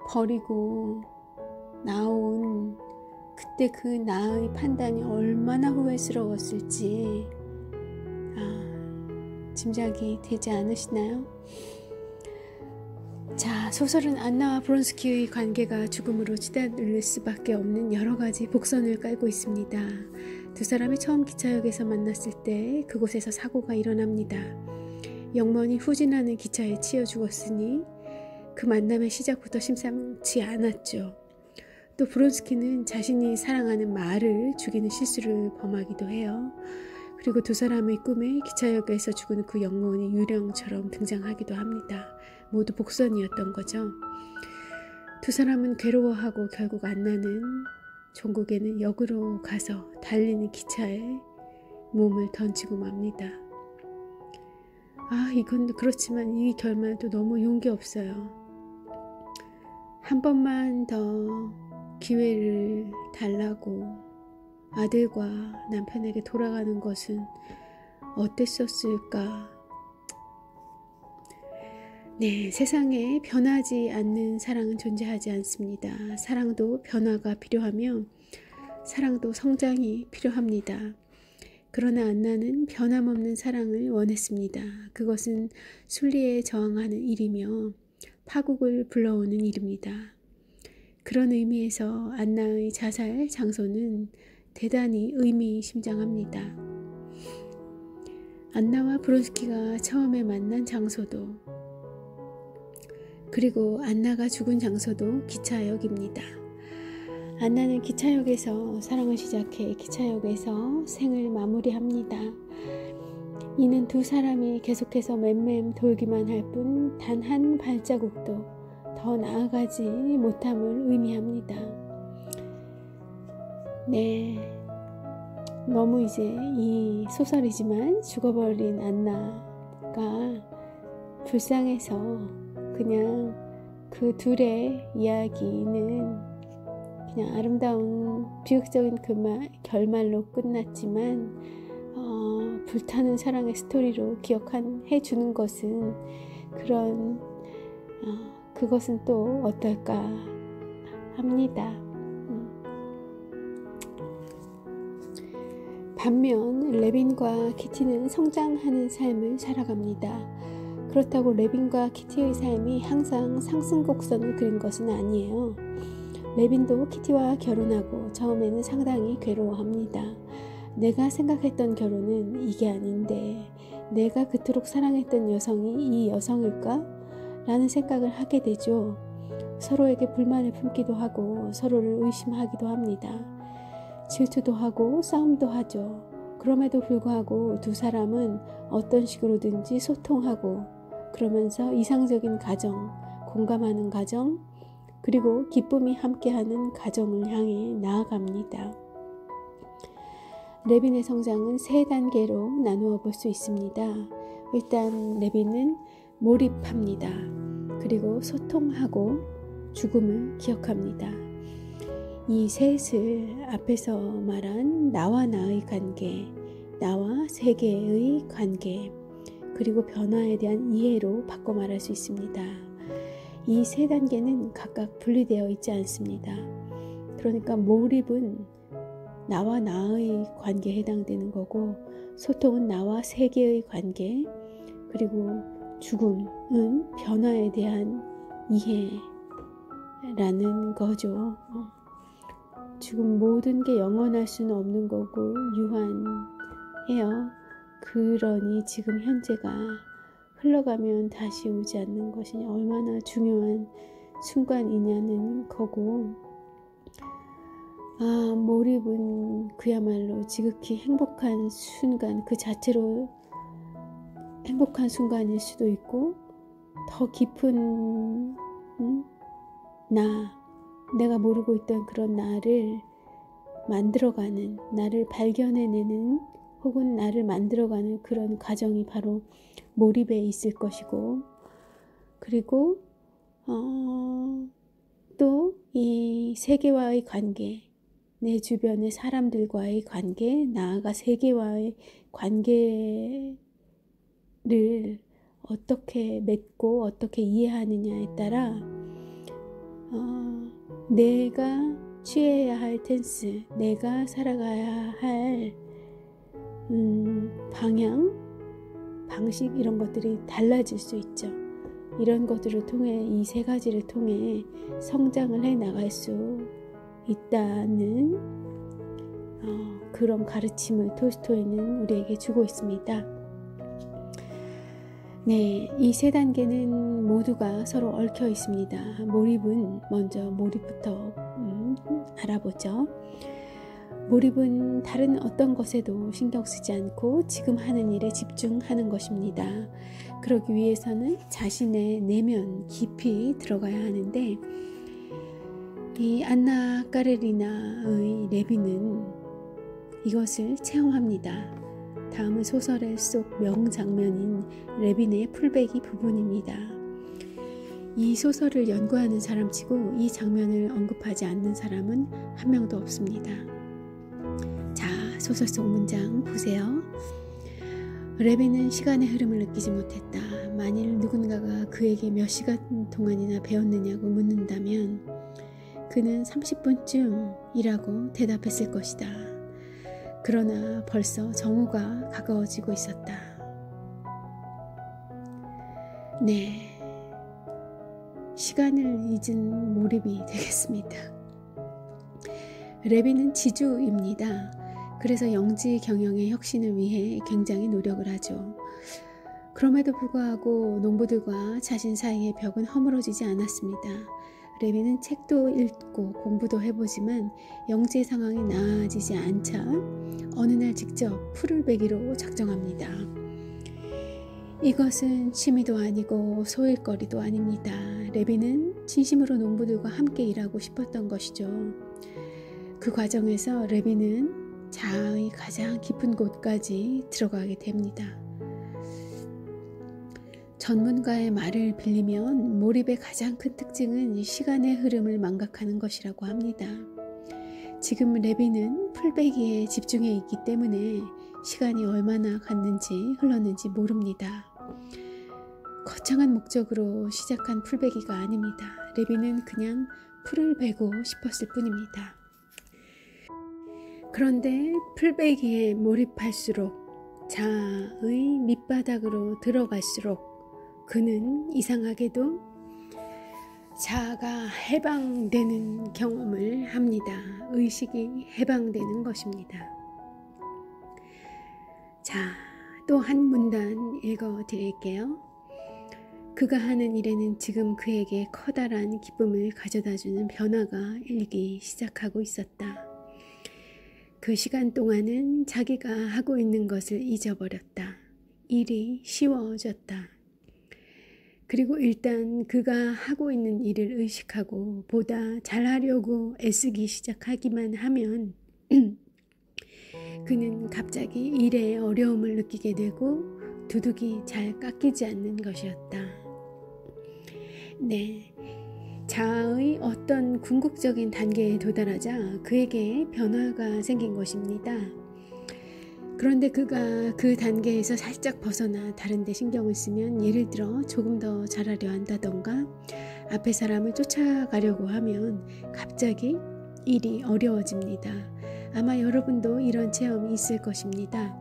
버리고 나온 그때 그 나의 판단이 얼마나 후회스러웠을지 짐작이 되지 않으시나요? 자, 소설은 안나와 브론스키의 관계가 죽음으로 치달을 수밖에 없는 여러 가지 복선을 깔고 있습니다. 두 사람이 처음 기차역에서 만났을 때 그곳에서 사고가 일어납니다. 영먼이 후진하는 기차에 치여 죽었으니 그 만남의 시작부터 심상치 않았죠. 또 브론스키는 자신이 사랑하는 말을 죽이는 실수를 범하기도 해요. 그리고 두 사람의 꿈에 기차역에서 죽은 그 영문이 유령처럼 등장하기도 합니다. 모두 복선이었던 거죠. 두 사람은 괴로워하고 결국 안나는 종국에는 역으로 가서 달리는 기차에 몸을 던지고 맙니다. 이건 그렇지만 이 결말도 너무 용기 없어요. 한 번만 더 기회를 달라고 아들과 남편에게 돌아가는 것은 어땠었을까? 네, 세상에 변하지 않는 사랑은 존재하지 않습니다. 사랑도 변화가 필요하며 사랑도 성장이 필요합니다. 그러나 안나는 변함없는 사랑을 원했습니다. 그것은 순리에 저항하는 일이며 파국을 불러오는 일입니다. 그런 의미에서 안나의 자살 장소는 대단히 의미심장합니다. 안나와 브론스키가 처음에 만난 장소도 그리고 안나가 죽은 장소도 기차역입니다. 안나는 기차역에서 사랑을 시작해 기차역에서 생을 마무리합니다. 이는 두 사람이 계속해서 맴맴 돌기만 할 뿐 단 한 발자국도 더 나아가지 못함을 의미합니다. 네, 너무 이제 이 소설이지만 죽어버린 안나가 불쌍해서 그냥 그 둘의 이야기는 그냥 아름다운 비극적인 결말로 끝났지만 불타는 사랑의 스토리로 기억해주는 것은 그런 그것은 또 어떨까 합니다. 반면 레빈과 키티는 성장하는 삶을 살아갑니다. 그렇다고 레빈과 키티의 삶이 항상 상승곡선을 그린 것은 아니에요. 레빈도 키티와 결혼하고 처음에는 상당히 괴로워합니다. 내가 생각했던 결혼은 이게 아닌데 내가 그토록 사랑했던 여성이 이 여성일까? 라는 생각을 하게 되죠. 서로에게 불만을 품기도 하고 서로를 의심하기도 합니다. 질투도 하고 싸움도 하죠. 그럼에도 불구하고 두 사람은 어떤 식으로든지 소통하고 그러면서 이상적인 가정, 공감하는 가정, 그리고 기쁨이 함께하는 가정을 향해 나아갑니다. 레빈의 성장은 세 단계로 나누어 볼 수 있습니다. 일단 레빈은 몰입합니다. 그리고 소통하고 죽음을 기억합니다. 이 셋을 앞에서 말한 나와 나의 관계, 나와 세계의 관계, 그리고 변화에 대한 이해로 바꿔 말할 수 있습니다. 이 세 단계는 각각 분리되어 있지 않습니다. 그러니까 몰입은 나와 나의 관계에 해당되는 거고, 소통은 나와 세계의 관계, 그리고 죽음은 변화에 대한 이해라는 거죠. 지금 모든 게 영원할 수는 없는 거고 유한해요. 그러니 지금 현재가 흘러가면 다시 오지 않는 것이 얼마나 중요한 순간이냐는 거고, 몰입은 그야말로 지극히 행복한 순간 그 자체로 행복한 순간일 수도 있고, 더 깊은 내가 모르고 있던 그런 나를 만들어가는, 나를 발견해내는 혹은 나를 만들어가는 그런 과정이 바로 몰입에 있을 것이고, 그리고 또 이 세계와의 관계, 내 주변의 사람들과의 관계, 나아가 세계와의 관계를 어떻게 맺고 어떻게 이해하느냐에 따라 내가 취해야 할 텐스, 내가 살아가야 할 방향, 방식, 이런 것들이 달라질 수 있죠. 이런 것들을 통해, 이 세 가지를 통해 성장을 해 나갈 수 있다는 그런 가르침을 톨스토이는 우리에게 주고 있습니다. 네, 이 세 단계는 모두가 서로 얽혀 있습니다. 몰입은 먼저 몰입부터 알아보죠. 몰입은 다른 어떤 것에도 신경 쓰지 않고 지금 하는 일에 집중하는 것입니다. 그러기 위해서는 자신의 내면 깊이 들어가야 하는데, 이 안나 까레리나의 레빈은 이것을 체험합니다. 다음은 소설의 속 명장면인 레빈의 풀베기 부분입니다. 이 소설을 연구하는 사람치고 이 장면을 언급하지 않는 사람은 한 명도 없습니다. 자, 소설 속 문장 보세요. 레빈은 시간의 흐름을 느끼지 못했다. 만일 누군가가 그에게 몇 시간 동안이나 배웠느냐고 묻는다면 그는 30분쯤이라고 대답했을 것이다. 그러나 벌써 정오가 가까워지고 있었다. 네, 시간을 잊은 몰입이 되겠습니다. 레빈은 지주입니다. 그래서 영지 경영의 혁신을 위해 굉장히 노력을 하죠. 그럼에도 불구하고 농부들과 자신 사이의 벽은 허물어지지 않았습니다. 레빈은 책도 읽고 공부도 해보지만 영지의 상황이 나아지지 않자 어느 날 직접 풀을 베기로 작정합니다. 이것은 취미도 아니고 소일거리도 아닙니다. 레빈은 진심으로 농부들과 함께 일하고 싶었던 것이죠. 그 과정에서 레빈은 자아의 가장 깊은 곳까지 들어가게 됩니다. 전문가의 말을 빌리면 몰입의 가장 큰 특징은 시간의 흐름을 망각하는 것이라고 합니다. 지금 레빈은 풀베기에 집중해 있기 때문에 시간이 얼마나 갔는지 흘렀는지 모릅니다. 거창한 목적으로 시작한 풀베기가 아닙니다. 레비는 그냥 풀을 베고 싶었을 뿐입니다. 그런데 풀베기에 몰입할수록 자아의 밑바닥으로 들어갈수록 그는 이상하게도 자아가 해방되는 경험을 합니다. 의식이 해방되는 것입니다. 자, 또 한 문단 읽어 드릴게요. 그가 하는 일에는 지금 그에게 커다란 기쁨을 가져다주는 변화가 일기 시작하고 있었다. 그 시간 동안은 자기가 하고 있는 것을 잊어버렸다. 일이 쉬워졌다. 그리고 일단 그가 하고 있는 일을 의식하고 보다 잘하려고 애쓰기 시작하기만 하면 그는 갑자기 일에 어려움을 느끼게 되고 두둑이 잘 깎이지 않는 것이었다. 네, 자아의 어떤 궁극적인 단계에 도달하자 그에게 변화가 생긴 것입니다. 그런데 그가 그 단계에서 살짝 벗어나 다른 데 신경을 쓰면, 예를 들어 조금 더 잘하려 한다던가 앞에 사람을 쫓아가려고 하면 갑자기 일이 어려워집니다. 아마 여러분도 이런 체험이 있을 것입니다.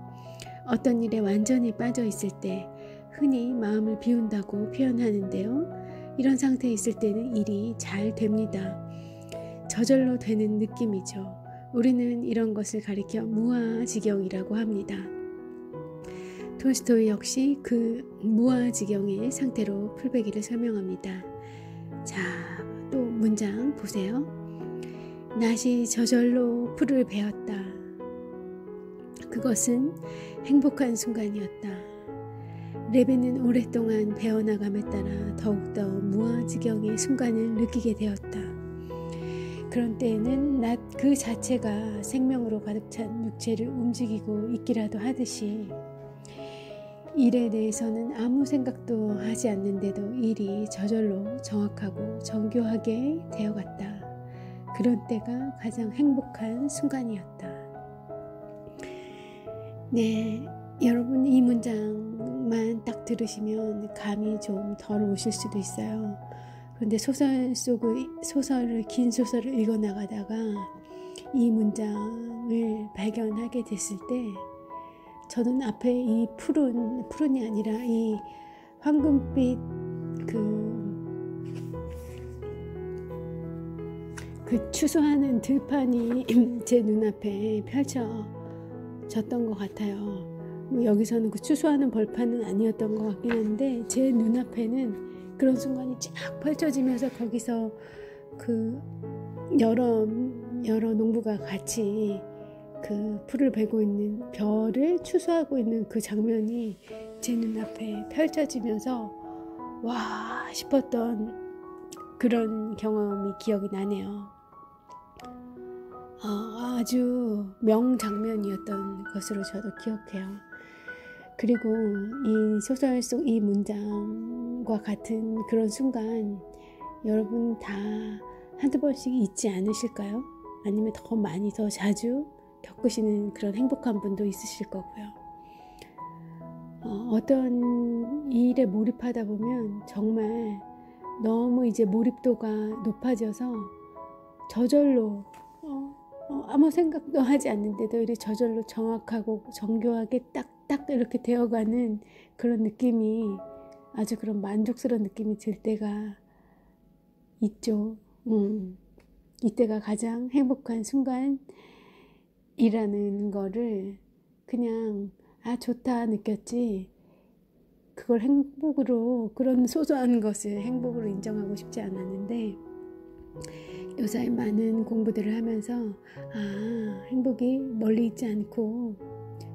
어떤 일에 완전히 빠져 있을 때 흔히 마음을 비운다고 표현하는데요. 이런 상태에 있을 때는 일이 잘 됩니다. 저절로 되는 느낌이죠. 우리는 이런 것을 가리켜 무아지경이라고 합니다. 톨스토이 역시 그 무아지경의 상태로 풀베기를 설명합니다. 자, 또 문장 보세요. 낫이 저절로 풀을 베었다. 그것은 행복한 순간이었다. 레비는 오랫동안 배워나감에 따라 더욱더 무아지경의 순간을 느끼게 되었다. 그런 때에는 낫 그 자체가 생명으로 가득 찬 육체를 움직이고 있기라도 하듯이 일에 대해서는 아무 생각도 하지 않는데도 일이 저절로 정확하고 정교하게 되어갔다. 그런 때가 가장 행복한 순간이었다. 네, 여러분 이 문장만 딱 들으시면 감이 좀 덜 오실 수도 있어요. 그런데 긴 소설을 읽어나가다가 이 문장을 발견하게 됐을 때 저는 앞에 이 푸른이 아니라 이 황금빛 그 추수하는 들판이 제 눈앞에 펼쳐졌던 것 같아요. 여기서는 그 추수하는 벌판은 아니었던 것 같긴 한데 제 눈앞에는 그런 순간이 쫙 펼쳐지면서 거기서 그 여러 농부가 같이 그 풀을 베고 있는 벼를 추수하고 있는 그 장면이 제 눈앞에 펼쳐지면서 와 싶었던 그런 경험이 기억이 나네요. 아주 명장면이었던 것으로 저도 기억해요. 그리고 이 소설 속 이 문장과 같은 그런 순간 여러분 다 한두 번씩 있지 않으실까요? 아니면 더 많이 더 자주 겪으시는 그런 행복한 분도 있으실 거고요. 어떤 일에 몰입하다 보면 정말 너무 이제 몰입도가 높아져서 저절로 아무 생각도 하지 않는데도 이렇게 저절로 정확하고 정교하게 딱딱 이렇게 되어가는 그런 느낌이, 아주 그런 만족스러운 느낌이 들 때가 있죠. 이때가 가장 행복한 순간이라는 거를 그냥 좋다 느꼈지, 그걸 행복으로, 그런 소소한 것을 행복으로 인정하고 싶지 않았는데 요사이 많은 공부들을 하면서 행복이 멀리 있지 않고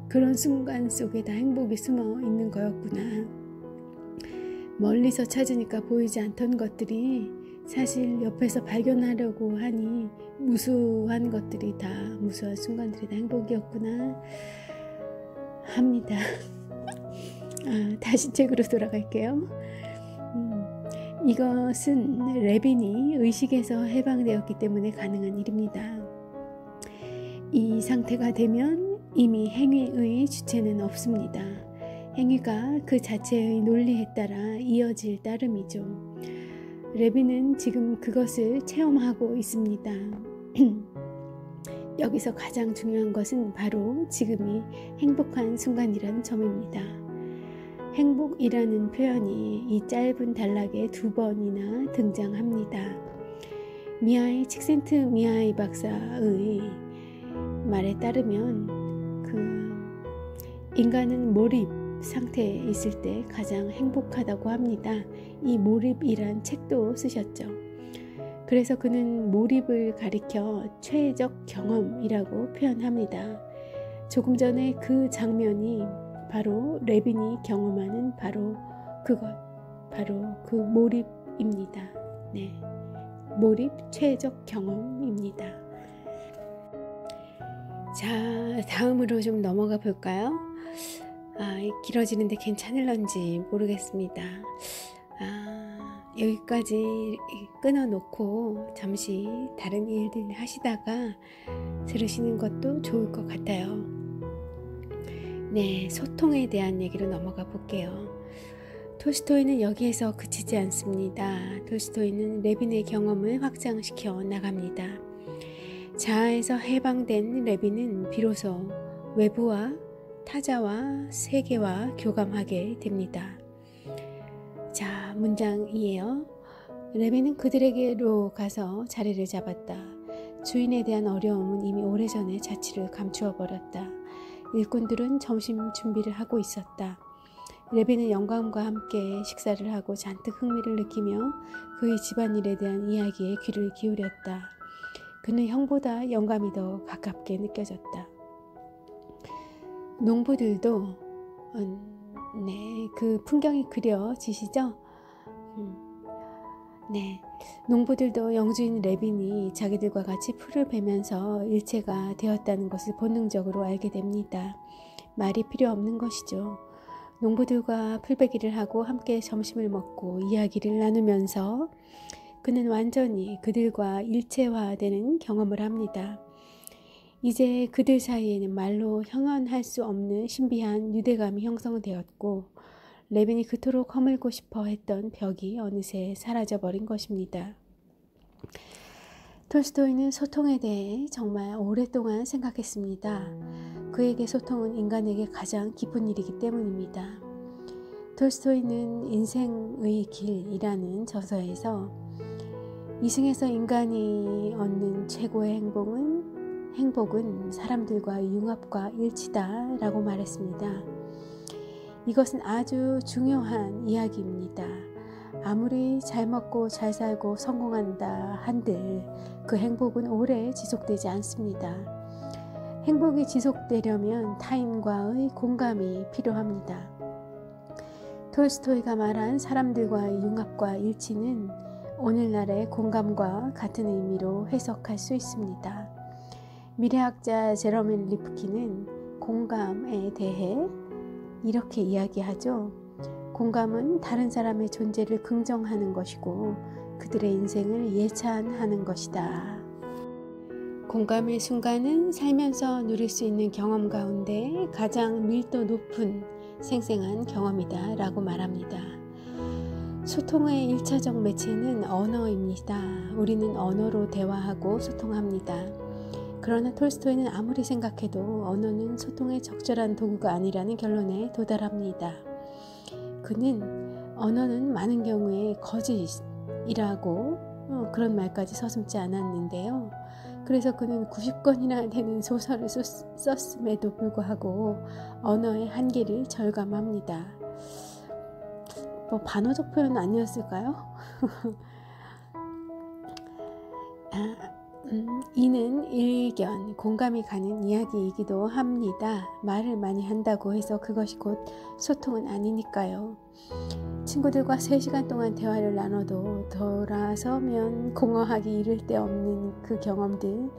그런 순간 속에 다 행복이 숨어 있는 거였구나. 멀리서 찾으니까 보이지 않던 것들이 사실 옆에서 발견하려고 하니 무수한 것들이 다, 무수한 순간들이 다 행복이었구나 합니다. 다시 책으로 돌아갈게요. 이것은 레빈이 의식에서 해방되었기 때문에 가능한 일입니다. 이 상태가 되면 이미 행위의 주체는 없습니다. 행위가 그 자체의 논리에 따라 이어질 따름이죠. 레빈은 지금 그것을 체험하고 있습니다. 여기서 가장 중요한 것은 바로 지금이 행복한 순간이라는 점입니다. 행복이라는 표현이 이 짧은 단락에 2번이나 등장합니다. 미하이 칙센트미하이 박사의 말에 따르면 인간은 몰입 상태에 있을 때 가장 행복하다고 합니다. 이 몰입이란 책도 쓰셨죠. 그래서 그는 몰입을 가리켜 최적 경험이라고 표현합니다. 조금 전에 그 장면이 바로 레빈이 경험하는 바로 그 몰입입니다. 네, 몰입 최적 경험입니다. 자, 다음으로 좀 넘어가 볼까요? 길어지는데 괜찮을런지 모르겠습니다. 여기까지 끊어놓고 잠시 다른 일들 하시다가 들으시는 것도 좋을 것 같아요. 네, 소통에 대한 얘기로 넘어가 볼게요. 톨스토이는 여기에서 그치지 않습니다. 톨스토이는 레빈의 경험을 확장시켜 나갑니다. 자아에서 해방된 레빈은 비로소 외부와 타자와 세계와 교감하게 됩니다. 자, 문장이에요. 레빈은 그들에게로 가서 자리를 잡았다. 주인에 대한 어려움은 이미 오래전에 자취를 감추어 버렸다. 일꾼들은 점심 준비를 하고 있었다. 레빈은 영감과 함께 식사를 하고 잔뜩 흥미를 느끼며 그의 집안일에 대한 이야기에 귀를 기울였다. 그는 형보다 영감이 더 가깝게 느껴졌다. 농부들도 그 풍경이 그려지시죠? 네, 농부들도 영주인 레빈이 자기들과 같이 풀을 베면서 일체가 되었다는 것을 본능적으로 알게 됩니다. 말이 필요 없는 것이죠. 농부들과 풀베기를 하고 함께 점심을 먹고 이야기를 나누면서 그는 완전히 그들과 일체화되는 경험을 합니다. 이제 그들 사이에는 말로 형언할 수 없는 신비한 유대감이 형성되었고 레빈이 그토록 허물고 싶어 했던 벽이 어느새 사라져버린 것입니다. 톨스토이는 소통에 대해 정말 오랫동안 생각했습니다. 그에게 소통은 인간에게 가장 기쁜 일이기 때문입니다. 톨스토이는 인생의 길이라는 저서에서 이승에서 인간이 얻는 최고의 행복은 사람들과의 융합과 일치다 라고 말했습니다. 이것은 아주 중요한 이야기입니다. 아무리 잘 먹고 잘 살고 성공한다 한들 그 행복은 오래 지속되지 않습니다. 행복이 지속되려면 타인과의 공감이 필요합니다. 톨스토이가 말한 사람들과의 융합과 일치는 오늘날의 공감과 같은 의미로 해석할 수 있습니다. 미래학자 제러미 리프킨은 공감에 대해 이렇게 이야기하죠. 공감은 다른 사람의 존재를 긍정하는 것이고 그들의 인생을 예찬하는 것이다. 공감의 순간은 살면서 누릴 수 있는 경험 가운데 가장 밀도 높은 생생한 경험이다 라고 말합니다. 소통의 1차적 매체는 언어입니다. 우리는 언어로 대화하고 소통합니다. 그러나 톨스토이는 아무리 생각해도 언어는 소통의 적절한 도구가 아니라는 결론에 도달합니다. 그는 언어는 많은 경우에 거짓이라고 그런 말까지 서슴지 않았는데요. 그래서 그는 90권이나 되는 소설을 썼음에도 불구하고 언어의 한계를 절감합니다. 반어적 표현은 아니었을까요? 이는 일견, 공감이 가는 이야기이기도 합니다. 말을 많이 한다고 해서 그것이 곧 소통은 아니니까요. 친구들과 3시간 동안 대화를 나눠도 돌아서면 공허하기 이를 데 없는 그 경험들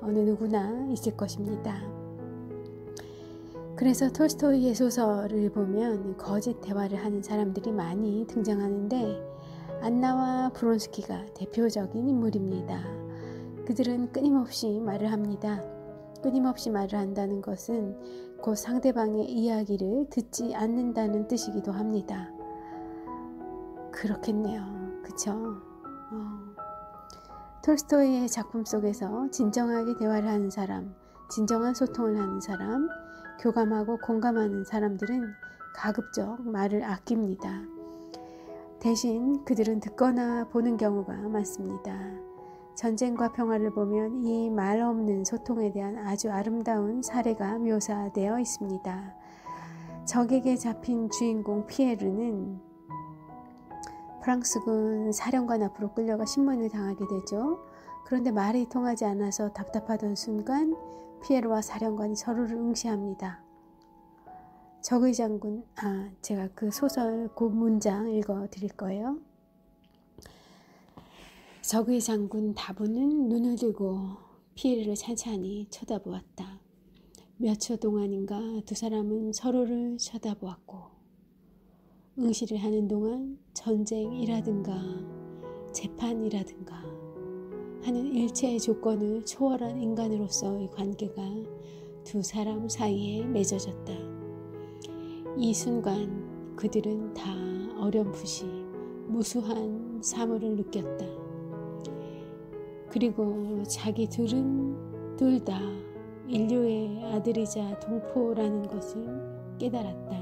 어느 누구나 있을 것입니다. 그래서 톨스토이의 소설을 보면 거짓 대화를 하는 사람들이 많이 등장하는데 안나와 브론스키가 대표적인 인물입니다. 그들은 끊임없이 말을 합니다. 끊임없이 말을 한다는 것은 그 상대방의 이야기를 듣지 않는다는 뜻이기도 합니다. 그렇겠네요. 그쵸? 톨스토이의 작품 속에서 진정하게 대화를 하는 사람, 진정한 소통을 하는 사람, 교감하고 공감하는 사람들은 가급적 말을 아낍니다. 대신 그들은 듣거나 보는 경우가 많습니다. 전쟁과 평화를 보면 이 말 없는 소통에 대한 아주 아름다운 사례가 묘사되어 있습니다. 적에게 잡힌 주인공 피에르는 프랑스군 사령관 앞으로 끌려가 신문을 당하게 되죠. 그런데 말이 통하지 않아서 답답하던 순간 피에르와 사령관이 서로를 응시합니다. 적의 장군, 제가 그 소설 그 문장 읽어 드릴 거예요. 적의 장군 다부는 눈을 들고 피에르를 찬찬히 쳐다보았다. 몇 초 동안인가 두 사람은 서로를 쳐다보았고 응시를 하는 동안 전쟁이라든가 재판이라든가 하는 일체의 조건을 초월한 인간으로서의 관계가 두 사람 사이에 맺어졌다. 이 순간 그들은 다 어렴풋이 무수한 사물을 느꼈다. 그리고 자기 둘 다 인류의 아들이자 동포라는 것을 깨달았다.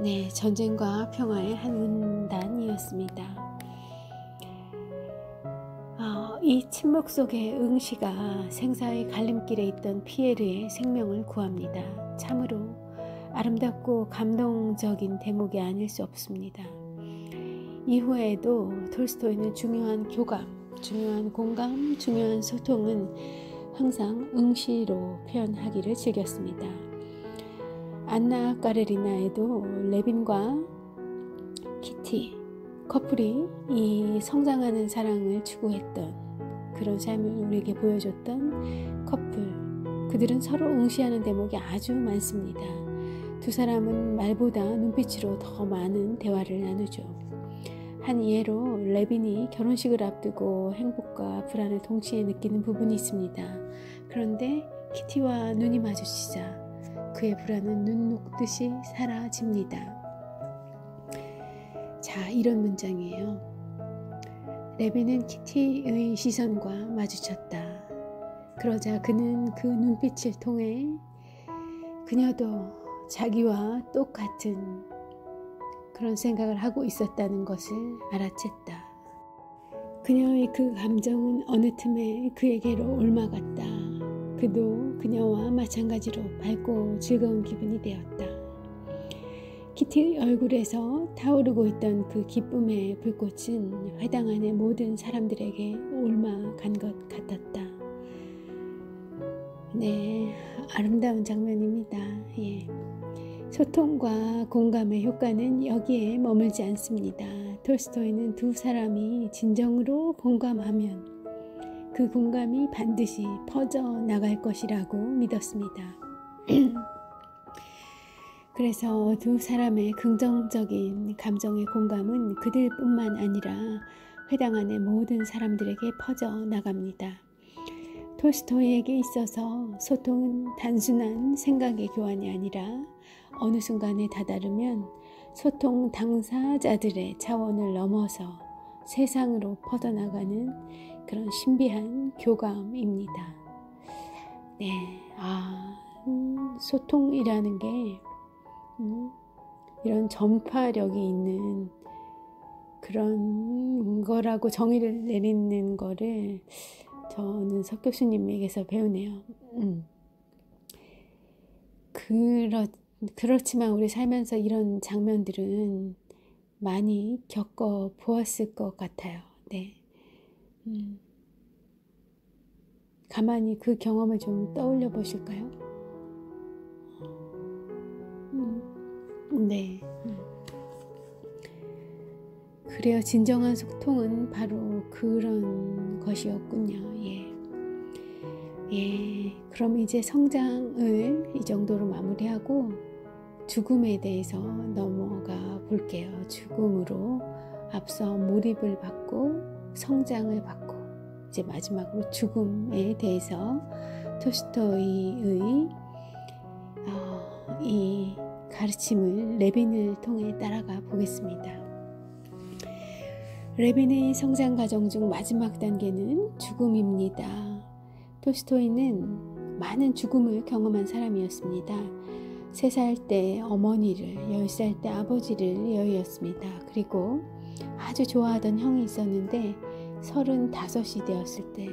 네, 전쟁과 평화의 한 문단이었습니다. 이 침묵 속의 응시가 생사의 갈림길에 있던 피에르의 생명을 구합니다. 참으로 아름답고 감동적인 대목이 아닐 수 없습니다. 이후에도 톨스토이는 중요한 교감, 중요한 공감, 중요한 소통은 항상 응시로 표현하기를 즐겼습니다. 안나 까레리나에도 레빈과 키티 커플이 이 성장하는 사랑을 추구했던 그런 삶을 우리에게 보여줬던 커플, 그들은 서로 응시하는 대목이 아주 많습니다. 두 사람은 말보다 눈빛으로 더 많은 대화를 나누죠. 한 예로 레빈이 결혼식을 앞두고 행복과 불안을 동시에 느끼는 부분이 있습니다. 그런데 키티와 눈이 마주치자 그의 불안은 눈 녹듯이 사라집니다. 자, 이런 문장이에요. 레빈은 키티의 시선과 마주쳤다. 그러자 그는 그 눈빛을 통해 그녀도 자기와 똑같은 그런 생각을 하고 있었다는 것을 알아챘다. 그녀의 그 감정은 어느 틈에 그에게로 옮아갔다. 그도 그녀와 마찬가지로 밝고 즐거운 기분이 되었다. 키티의 얼굴에서 타오르고 있던 그 기쁨의 불꽃은 회당 안의 모든 사람들에게 옮아간 것 같았다. 네, 아름다운 장면입니다. 예. 소통과 공감의 효과는 여기에 머물지 않습니다. 톨스토이는 두 사람이 진정으로 공감하면 그 공감이 반드시 퍼져나갈 것이라고 믿었습니다. 그래서 두 사람의 긍정적인 감정의 공감은 그들뿐만 아니라 회당 안의 모든 사람들에게 퍼져나갑니다. 톨스토이에게 있어서 소통은 단순한 생각의 교환이 아니라 어느 순간에 다다르면 소통 당사자들의 차원을 넘어서 세상으로 퍼져나가는 그런 신비한 교감입니다. 네, 소통이라는 게 이런 전파력이 있는 그런 거라고 정의를 내리는 거를 저는 석 교수님에게서 배우네요. 그렇지만 우리 살면서 이런 장면들은 많이 겪어 보았을 것 같아요. 네. 가만히 그 경험을 좀 떠올려 보실까요? 네. 그래요. 진정한 소통은 바로 그런 것이었군요. 예. 그럼 이제 성장을 이 정도로 마무리하고 죽음에 대해서 넘어가 볼게요. 죽음으로 앞서 몰입을 받고 성장을 받고 이제 마지막으로 죽음에 대해서 톨스토이의 이 가르침을 레빈을 통해 따라가 보겠습니다. 레빈의 성장 과정 중 마지막 단계는 죽음입니다. 톨스토이는 많은 죽음을 경험한 사람이었습니다. 3살 때 어머니를, 10살 때 아버지를 여의었습니다. 그리고 아주 좋아하던 형이 있었는데 35이 되었을 때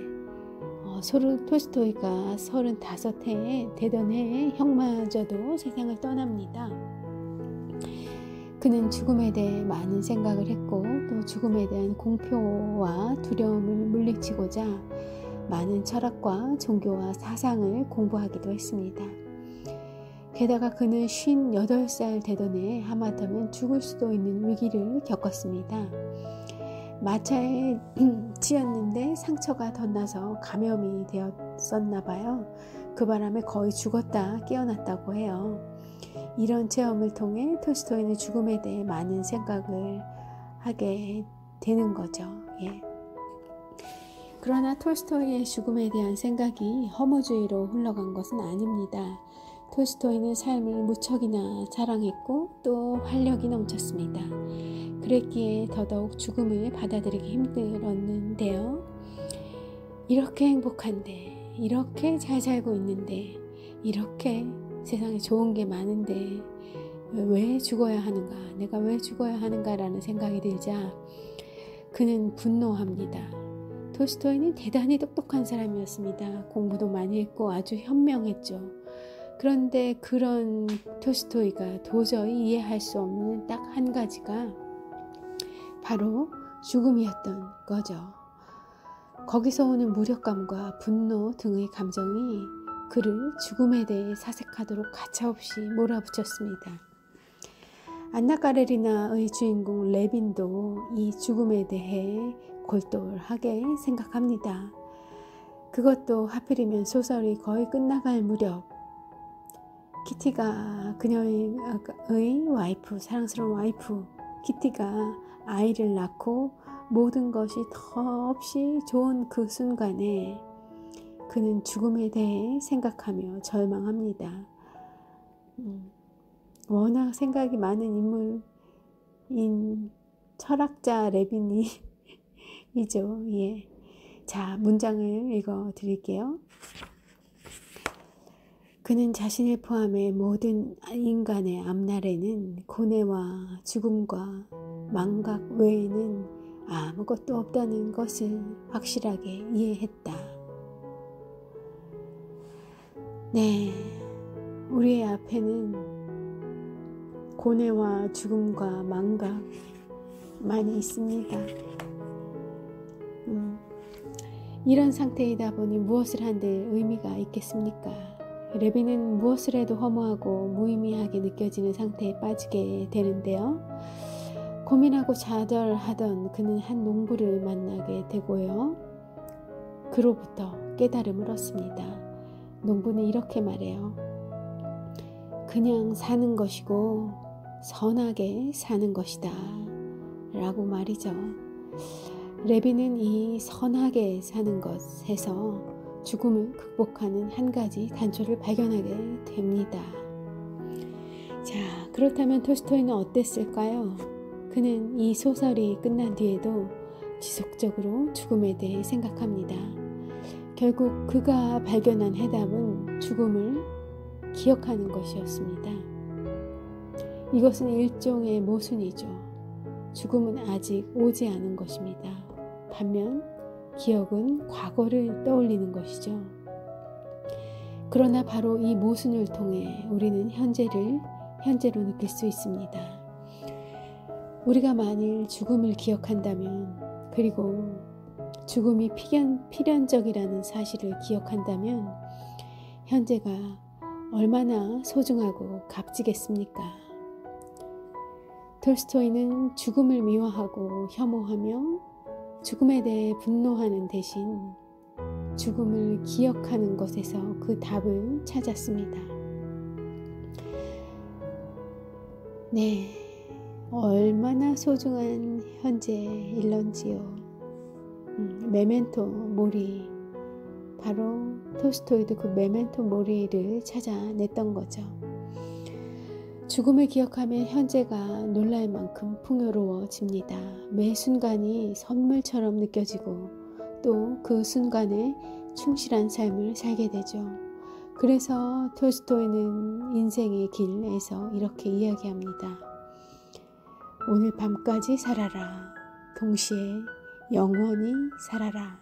톨스토이가 35해 되던 해에 형마저도 세상을 떠납니다. 그는 죽음에 대해 많은 생각을 했고 또 죽음에 대한 공포와 두려움을 물리치고자 많은 철학과 종교와 사상을 공부하기도 했습니다. 게다가 그는 58살 되던 해에 하마터면 죽을 수도 있는 위기를 겪었습니다. 마차에 치였는데 상처가 덧나서 감염이 되었었나 봐요. 그 바람에 거의 죽었다 깨어났다고 해요. 이런 체험을 통해 톨스토이는 죽음에 대해 많은 생각을 하게 되는 거죠. 그러나 톨스토이의 죽음에 대한 생각이 허무주의로 흘러간 것은 아닙니다. 톨스토이는 삶을 무척이나 사랑했고 또 활력이 넘쳤습니다. 그랬기에 더더욱 죽음을 받아들이기 힘들었는데요. 이렇게 행복한데, 이렇게 잘 살고 있는데, 이렇게 세상에 좋은 게 많은데 왜 죽어야 하는가, 내가 왜 죽어야 하는가 라는 생각이 들자 그는 분노합니다. 톨스토이는 대단히 똑똑한 사람이었습니다. 공부도 많이 했고 아주 현명했죠. 그런데 그런 톨스토이가 도저히 이해할 수 없는 딱 한 가지가 바로 죽음이었던 거죠. 거기서 오는 무력감과 분노 등의 감정이 그를 죽음에 대해 사색하도록 가차없이 몰아붙였습니다. 안나 까레리나의 주인공 레빈도 이 죽음에 대해 골똘하게 생각합니다. 그것도 하필이면 소설이 거의 끝나갈 무렵 키티가 그녀의 와이프, 사랑스러운 와이프 키티가 아이를 낳고 모든 것이 더없이 좋은 그 순간에 그는 죽음에 대해 생각하며 절망합니다. 워낙 생각이 많은 인물인 철학자 레빈이죠. 자, 문장을 읽어 드릴게요. 그는 자신을 포함해 모든 인간의 앞날에는 고뇌와 죽음과 망각 외에는 아무것도 없다는 것을 확실하게 이해했다. 네, 우리의 앞에는 고뇌와 죽음과 망각 많이 있습니다. 이런 상태이다 보니 무엇을 한들 의미가 있겠습니까? 레빈은 무엇을 해도 허무하고 무의미하게 느껴지는 상태에 빠지게 되는데요. 고민하고 좌절하던 그는 한 농부를 만나게 되고요. 그로부터 깨달음을 얻습니다. 농부는 이렇게 말해요. 그냥 사는 것이고 선하게 사는 것이다 라고 말이죠. 레빈은 이 선하게 사는 것에서 죽음을 극복하는 한 가지 단초를 발견하게 됩니다. 자, 그렇다면 톨스토이는 어땠을까요? 그는 이 소설이 끝난 뒤에도 지속적으로 죽음에 대해 생각합니다. 결국 그가 발견한 해답은 죽음을 기억하는 것이었습니다. 이것은 일종의 모순이죠. 죽음은 아직 오지 않은 것입니다. 반면 기억은 과거를 떠올리는 것이죠. 그러나 바로 이 모순을 통해 우리는 현재로 느낄 수 있습니다. 우리가 만일 죽음을 기억한다면, 그리고 죽음이 필연적이라는 사실을 기억한다면 현재가 얼마나 소중하고 값지겠습니까? 톨스토이는 죽음을 미워하고 혐오하며 죽음에 대해 분노하는 대신 죽음을 기억하는 것에서 그 답을 찾았습니다. 네, 얼마나 소중한 현재일런지요. 메멘토 모리, 바로 톨스토이도 그 메멘토 모리를 찾아냈던 거죠. 죽음을 기억하면 현재가 놀랄 만큼 풍요로워집니다. 매 순간이 선물처럼 느껴지고 또 그 순간에 충실한 삶을 살게 되죠. 그래서 톨스토이는 인생의 길에서 이렇게 이야기합니다. 오늘 밤까지 살아라. 동시에 영원히 살아라.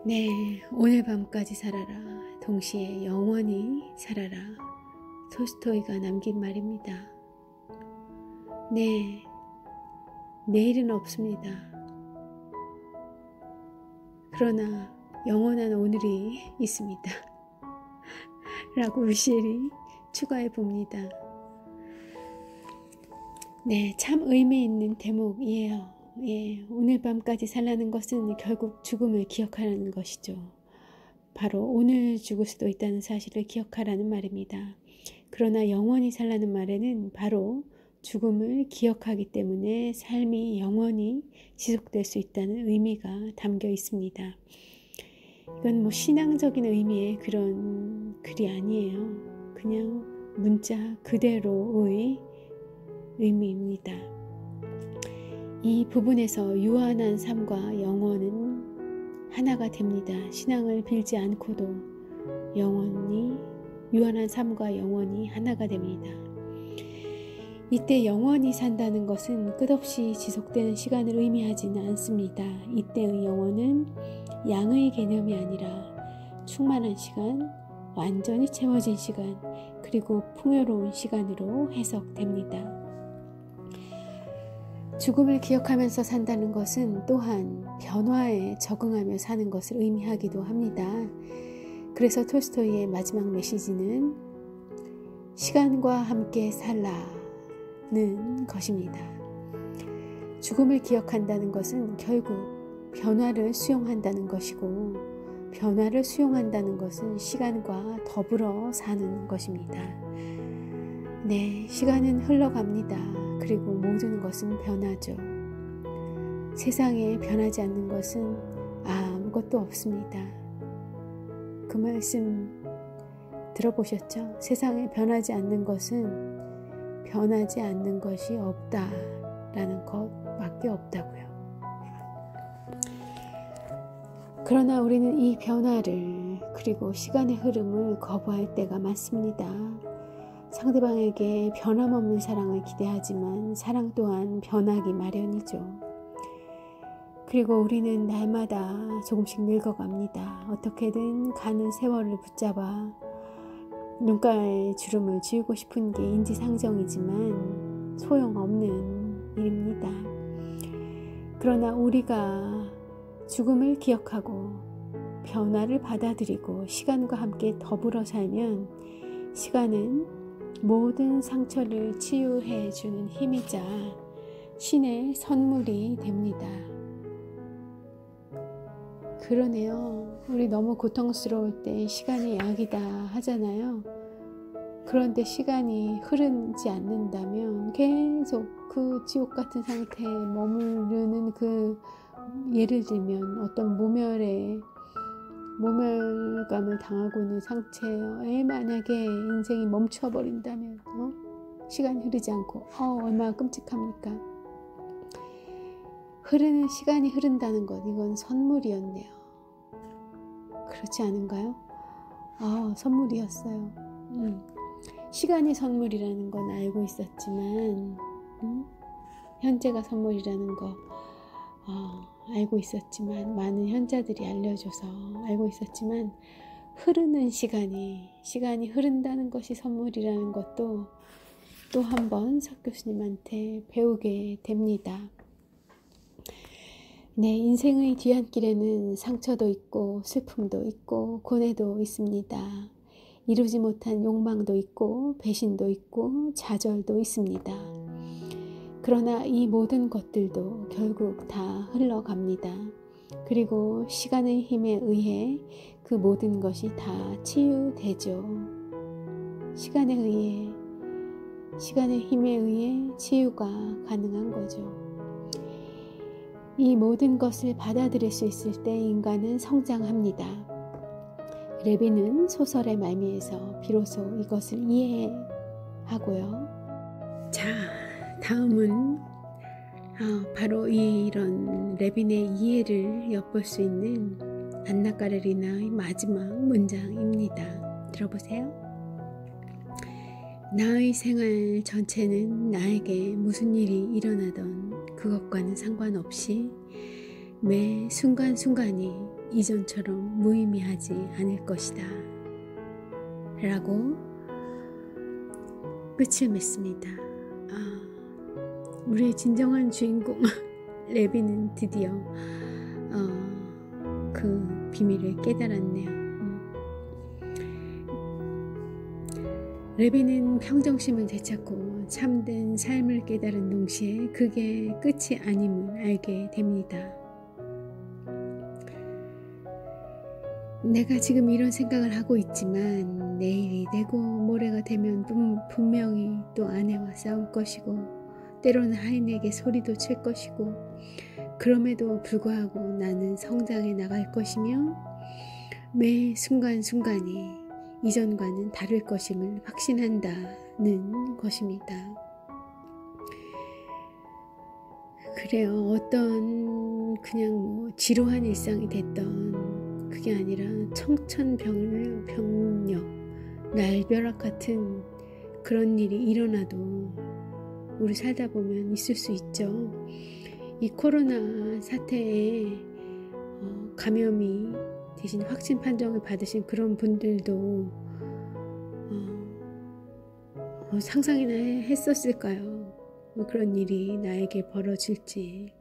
네, 오늘 밤까지 살아라. 동시에 영원히 살아라. 톨스토이가 남긴 말입니다. 네, 내일은 없습니다. 그러나 영원한 오늘이 있습니다. 라고 루시엘이 추가해 봅니다. 네, 참 의미 있는 대목이에요. 예, 오늘 밤까지 살라는 것은 결국 죽음을 기억하라는 것이죠. 바로 오늘 죽을 수도 있다는 사실을 기억하라는 말입니다. 그러나 영원히 살라는 말에는 바로 죽음을 기억하기 때문에 삶이 영원히 지속될 수 있다는 의미가 담겨 있습니다. 이건 뭐 신앙적인 의미의 그런 글이 아니에요. 그냥 문자 그대로의 의미입니다. 이 부분에서 유한한 삶과 영원은 하나가 됩니다. 신앙을 빌지 않고도 유한한 삶과 영원이 하나가 됩니다. 이때 영원히 산다는 것은 끝없이 지속되는 시간을 의미하지는 않습니다. 이때의 영원은 양의 개념이 아니라 충만한 시간, 완전히 채워진 시간, 그리고 풍요로운 시간으로 해석됩니다. 죽음을 기억하면서 산다는 것은 또한 변화에 적응하며 사는 것을 의미하기도 합니다. 그래서 톨스토이의 마지막 메시지는 시간과 함께 살라는 것입니다. 죽음을 기억한다는 것은 결국 변화를 수용한다는 것이고, 변화를 수용한다는 것은 시간과 더불어 사는 것입니다. 네, 시간은 흘러갑니다. 그리고 모든 것은 변하죠. 세상에 변하지 않는 것은 아무것도 없습니다. 그 말씀 들어보셨죠? 세상에 변하지 않는 것은 변하지 않는 것이 없다라는 것밖에 없다고요. 그러나 우리는 이 변화를 그리고 시간의 흐름을 거부할 때가 많습니다. 상대방에게 변함없는 사랑을 기대하지만 사랑 또한 변하기 마련이죠. 그리고 우리는 날마다 조금씩 늙어갑니다. 어떻게든 가는 세월을 붙잡아 눈가에 주름을 지우고 싶은 게 인지상정이지만 소용없는 일입니다. 그러나 우리가 죽음을 기억하고 변화를 받아들이고 시간과 함께 더불어 살면 시간은 모든 상처를 치유해 주는 힘이자 신의 선물이 됩니다. 그러네요. 우리 너무 고통스러울 때 시간이 약이다 하잖아요. 그런데 시간이 흐르지 않는다면 계속 그 지옥 같은 상태에 머무르는 예를 들면 어떤 모멸감을 당하고 있는 상태에 만약에 인생이 멈춰버린다면 시간이 흐르지 않고 얼마나 끔찍합니까? 흐르는 시간이 흐른다는 것, 이건 선물이었네요. 그렇지 않은가요? 선물이었어요. 시간이 선물이라는 건 알고 있었지만 현재가 선물이라는 거 알고 있었지만, 많은 현자들이 알려줘서 알고 있었지만, 흐르는 시간이 흐른다는 것이 선물이라는 것도 또 한 번 석 교수님한테 배우게 됩니다. 네, 인생의 뒤안길에는 상처도 있고 슬픔도 있고 고뇌도 있습니다. 이루지 못한 욕망도 있고 배신도 있고 좌절도 있습니다. 그러나 이 모든 것들도 결국 다 흘러갑니다. 그리고 시간의 힘에 의해 그 모든 것이 다 치유되죠. 시간의 힘에 의해 치유가 가능한 거죠. 이 모든 것을 받아들일 수 있을 때 인간은 성장합니다. 레빈은 소설의 말미에서 비로소 이것을 이해하고요. 자, 다음은 바로 이런 레빈의 이해를 엿볼 수 있는 안나 까레리나의 마지막 문장입니다. 들어보세요. 나의 생활 전체는 나에게 무슨 일이 일어나던 그것과는 상관없이 매 순간순간이 이전처럼 무의미하지 않을 것이다 라고 끝을 맺습니다. 우리의 진정한 주인공 레빈은 드디어 그 비밀을 깨달았네요. 레빈은 평정심을 되찾고 참된 삶을 깨달은 동시에 그게 끝이 아님을 알게 됩니다. 내가 지금 이런 생각을 하고 있지만 내일이 되고 모레가 되면 분명히 또 아내와 싸울 것이고 때로는 하인에게 소리도 칠 것이고 그럼에도 불구하고 나는 성장해 나갈 것이며 매 순간순간이 이전과는 다를 것임을 확신한다는 것입니다. 그래요. 어떤 그냥 지루한 일상이 됐던 그게 아니라 청천벽력, 날벼락 같은 그런 일이 일어나도 우리 살다 보면 있을 수 있죠. 이 코로나 사태에 감염이 대신 확진 판정을 받으신 그런 분들도 상상이나 했었을까요? 그런 일이 나에게 벌어질지.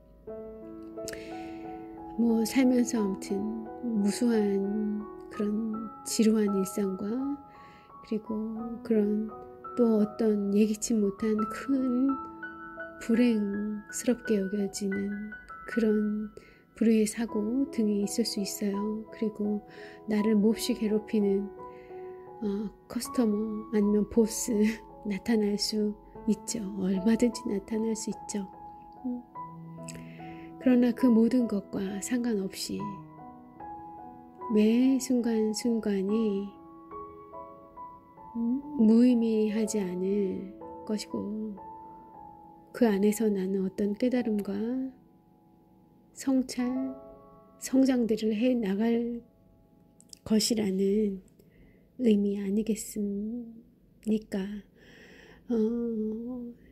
살면서 아무튼 무수한 그런 지루한 일상과 그리고 그런 또 어떤 예기치 못한 큰 불행스럽게 여겨지는 그런 불의의 사고 등이 있을 수 있어요. 그리고 나를 몹시 괴롭히는 커스터머 아니면 보스 나타날 수 있죠. 얼마든지 나타날 수 있죠. 그러나 그 모든 것과 상관없이 매 순간순간이 무의미하지 않을 것이고 그 안에서 나는 어떤 깨달음과 성찰, 성장들을 해 나갈 것이라는 의미 아니겠습니까?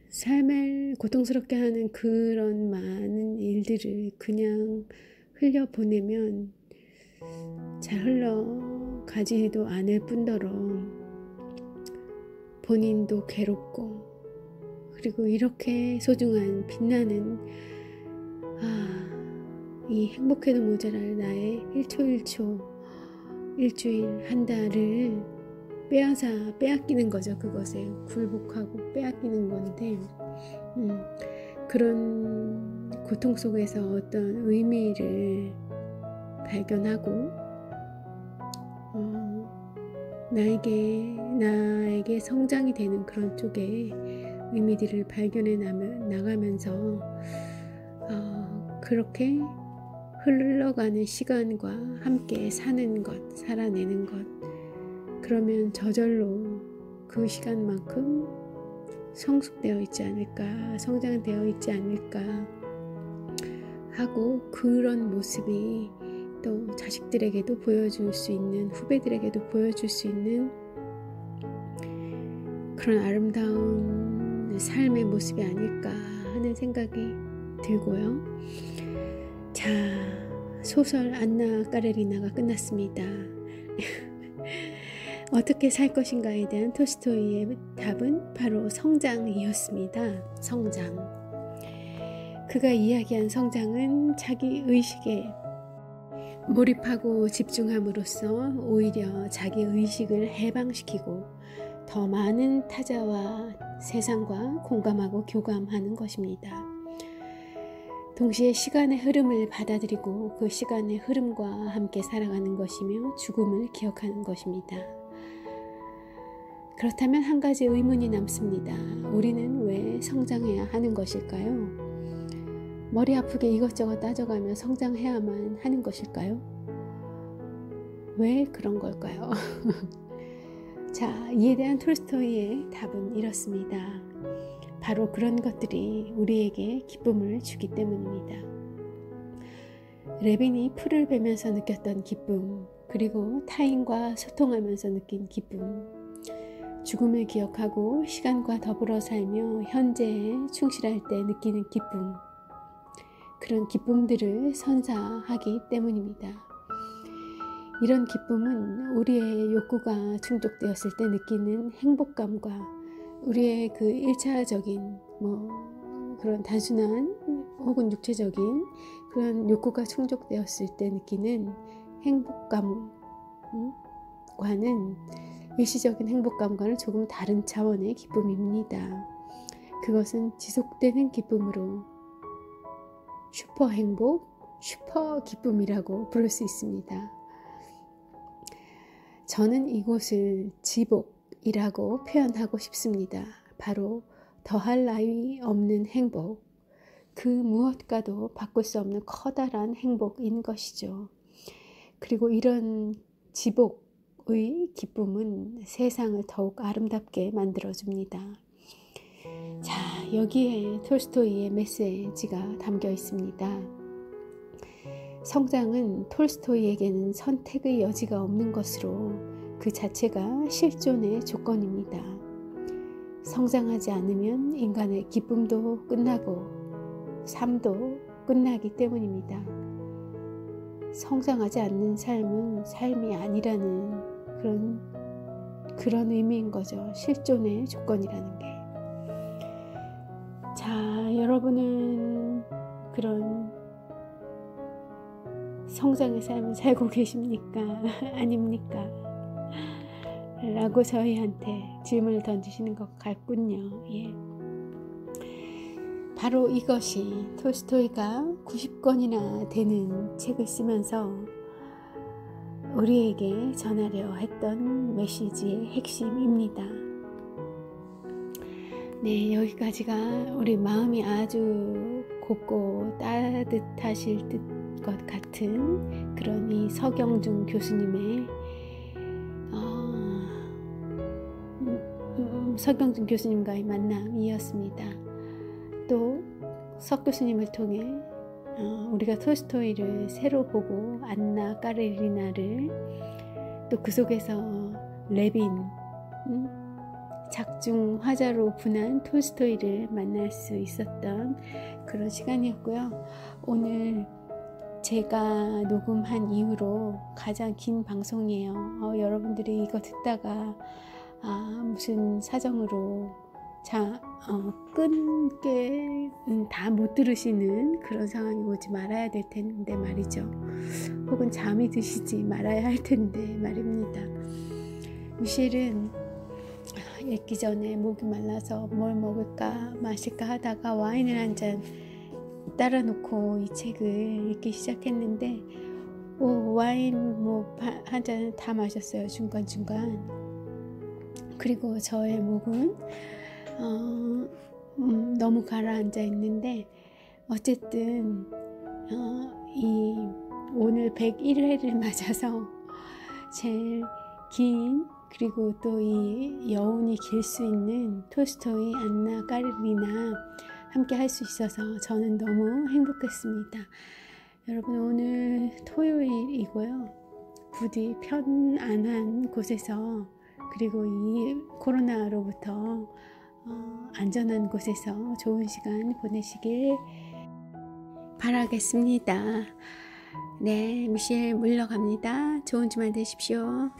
삶을 고통스럽게 하는 그런 많은 일들을 그냥 흘려보내면 잘 흘러가지도 않을 뿐더러 본인도 괴롭고 그리고 이렇게 소중한 빛나는 이 행복해도 모자랄 나의 1초 1초 일주일 한 달을 빼앗기는 거죠. 그것에 굴복하고 빼앗기는 건데 그런 고통 속에서 어떤 의미를 발견하고 나에게 성장이 되는 그런 쪽에 의미들을 발견해 나가면서 그렇게 흘러가는 시간과 함께 사는 것, 살아내는 것 그러면 저절로 그 시간만큼 성숙되어 있지 않을까, 성장되어 있지 않을까 하고 그런 모습이 또 자식들에게도 보여줄 수 있는, 후배들에게도 보여줄 수 있는 그런 아름다운 삶의 모습이 아닐까 하는 생각이 들고요. 자, 소설 안나 까레리나가 끝났습니다. 어떻게 살 것인가에 대한 톨스토이의 답은 바로 성장이었습니다. 성장. 그가 이야기한 성장은 자기 의식에 몰입하고 집중함으로써 오히려 자기 의식을 해방시키고 더 많은 타자와 세상과 공감하고 교감하는 것입니다. 동시에 시간의 흐름을 받아들이고 그 시간의 흐름과 함께 살아가는 것이며 죽음을 기억하는 것입니다. 그렇다면 한 가지 의문이 남습니다. 우리는 왜 성장해야 하는 것일까요? 머리 아프게 이것저것 따져가며 성장해야만 하는 것일까요? 왜 그런 걸까요? 자, 이에 대한 톨스토이의 답은 이렇습니다. 바로 그런 것들이 우리에게 기쁨을 주기 때문입니다. 레빈이 풀을 베면서 느꼈던 기쁨, 그리고 타인과 소통하면서 느낀 기쁨, 죽음을 기억하고 시간과 더불어 살며 현재에 충실할 때 느끼는 기쁨, 그런 기쁨들을 선사하기 때문입니다. 이런 기쁨은 우리의 욕구가 충족되었을 때 느끼는 행복감과 우리의 그 1차적인 그런 단순한 혹은 육체적인 그런 욕구가 충족되었을 때 느끼는 행복감과는 일시적인 행복감과는 조금 다른 차원의 기쁨입니다. 그것은 지속되는 기쁨으로 슈퍼 행복, 슈퍼 기쁨이라고 부를 수 있습니다. 저는 이곳을 지복이라고 표현하고 싶습니다. 바로 더할 나위 없는 행복, 그 무엇과도 바꿀 수 없는 커다란 행복인 것이죠. 그리고 이런 지복의 기쁨은 세상을 더욱 아름답게 만들어줍니다. 자, 여기에 톨스토이의 메시지가 담겨 있습니다. 성장은 톨스토이에게는 선택의 여지가 없는 것으로 그 자체가 실존의 조건입니다. 성장하지 않으면 인간의 기쁨도 끝나고 삶도 끝나기 때문입니다. 성장하지 않는 삶은 삶이 아니라는 그런 의미인 거죠. 실존의 조건이라는 게. 자, 여러분은 그런 성장의 삶을 살고 계십니까? 아닙니까? 라고 저희한테 질문을 던지시는 것 같군요. 예. 바로 이것이 톨스토이가 90권이나 되는 책을 쓰면서 우리에게 전하려 했던 메시지의 핵심입니다. 네, 여기까지가 우리 마음이 아주 곱고 따뜻하실 것 같은 그런 이 서경준 교수님의 서경준 교수님과의 만남이었습니다. 또 석 교수님을 통해 우리가 톨스토이를 새로 보고 안나 까레리나를 또 그 속에서 레빈 작중 화자로 분한 톨스토이를 만날 수 있었던 그런 시간이었고요. 오늘 제가 녹음한 이후로 가장 긴 방송이에요. 여러분들이 이거 듣다가 무슨 사정으로 끊게 다 못 들으시는 그런 상황이 오지 말아야 될 텐데 말이죠. 혹은 잠이 드시지 말아야 할 텐데 말입니다. 미셸은 읽기 전에 목이 말라서 뭘 먹을까 마실까 하다가 와인을 한 잔 따라 놓고 이 책을 읽기 시작했는데 와인 한 잔 다 마셨어요. 중간중간. 그리고 저의 목은 너무 가라앉아 있는데 어쨌든 오늘 101회를 맞아서 제일 긴 그리고 또 이 여운이 길 수 있는 톨스토이 안나 까레리나 함께 할 수 있어서 저는 너무 행복했습니다. 여러분, 오늘 토요일이고요. 부디 편안한 곳에서 그리고 이 코로나로부터 안전한 곳에서 좋은 시간 보내시길 바라겠습니다. 네, 미셸 물러갑니다. 좋은 주말 되십시오.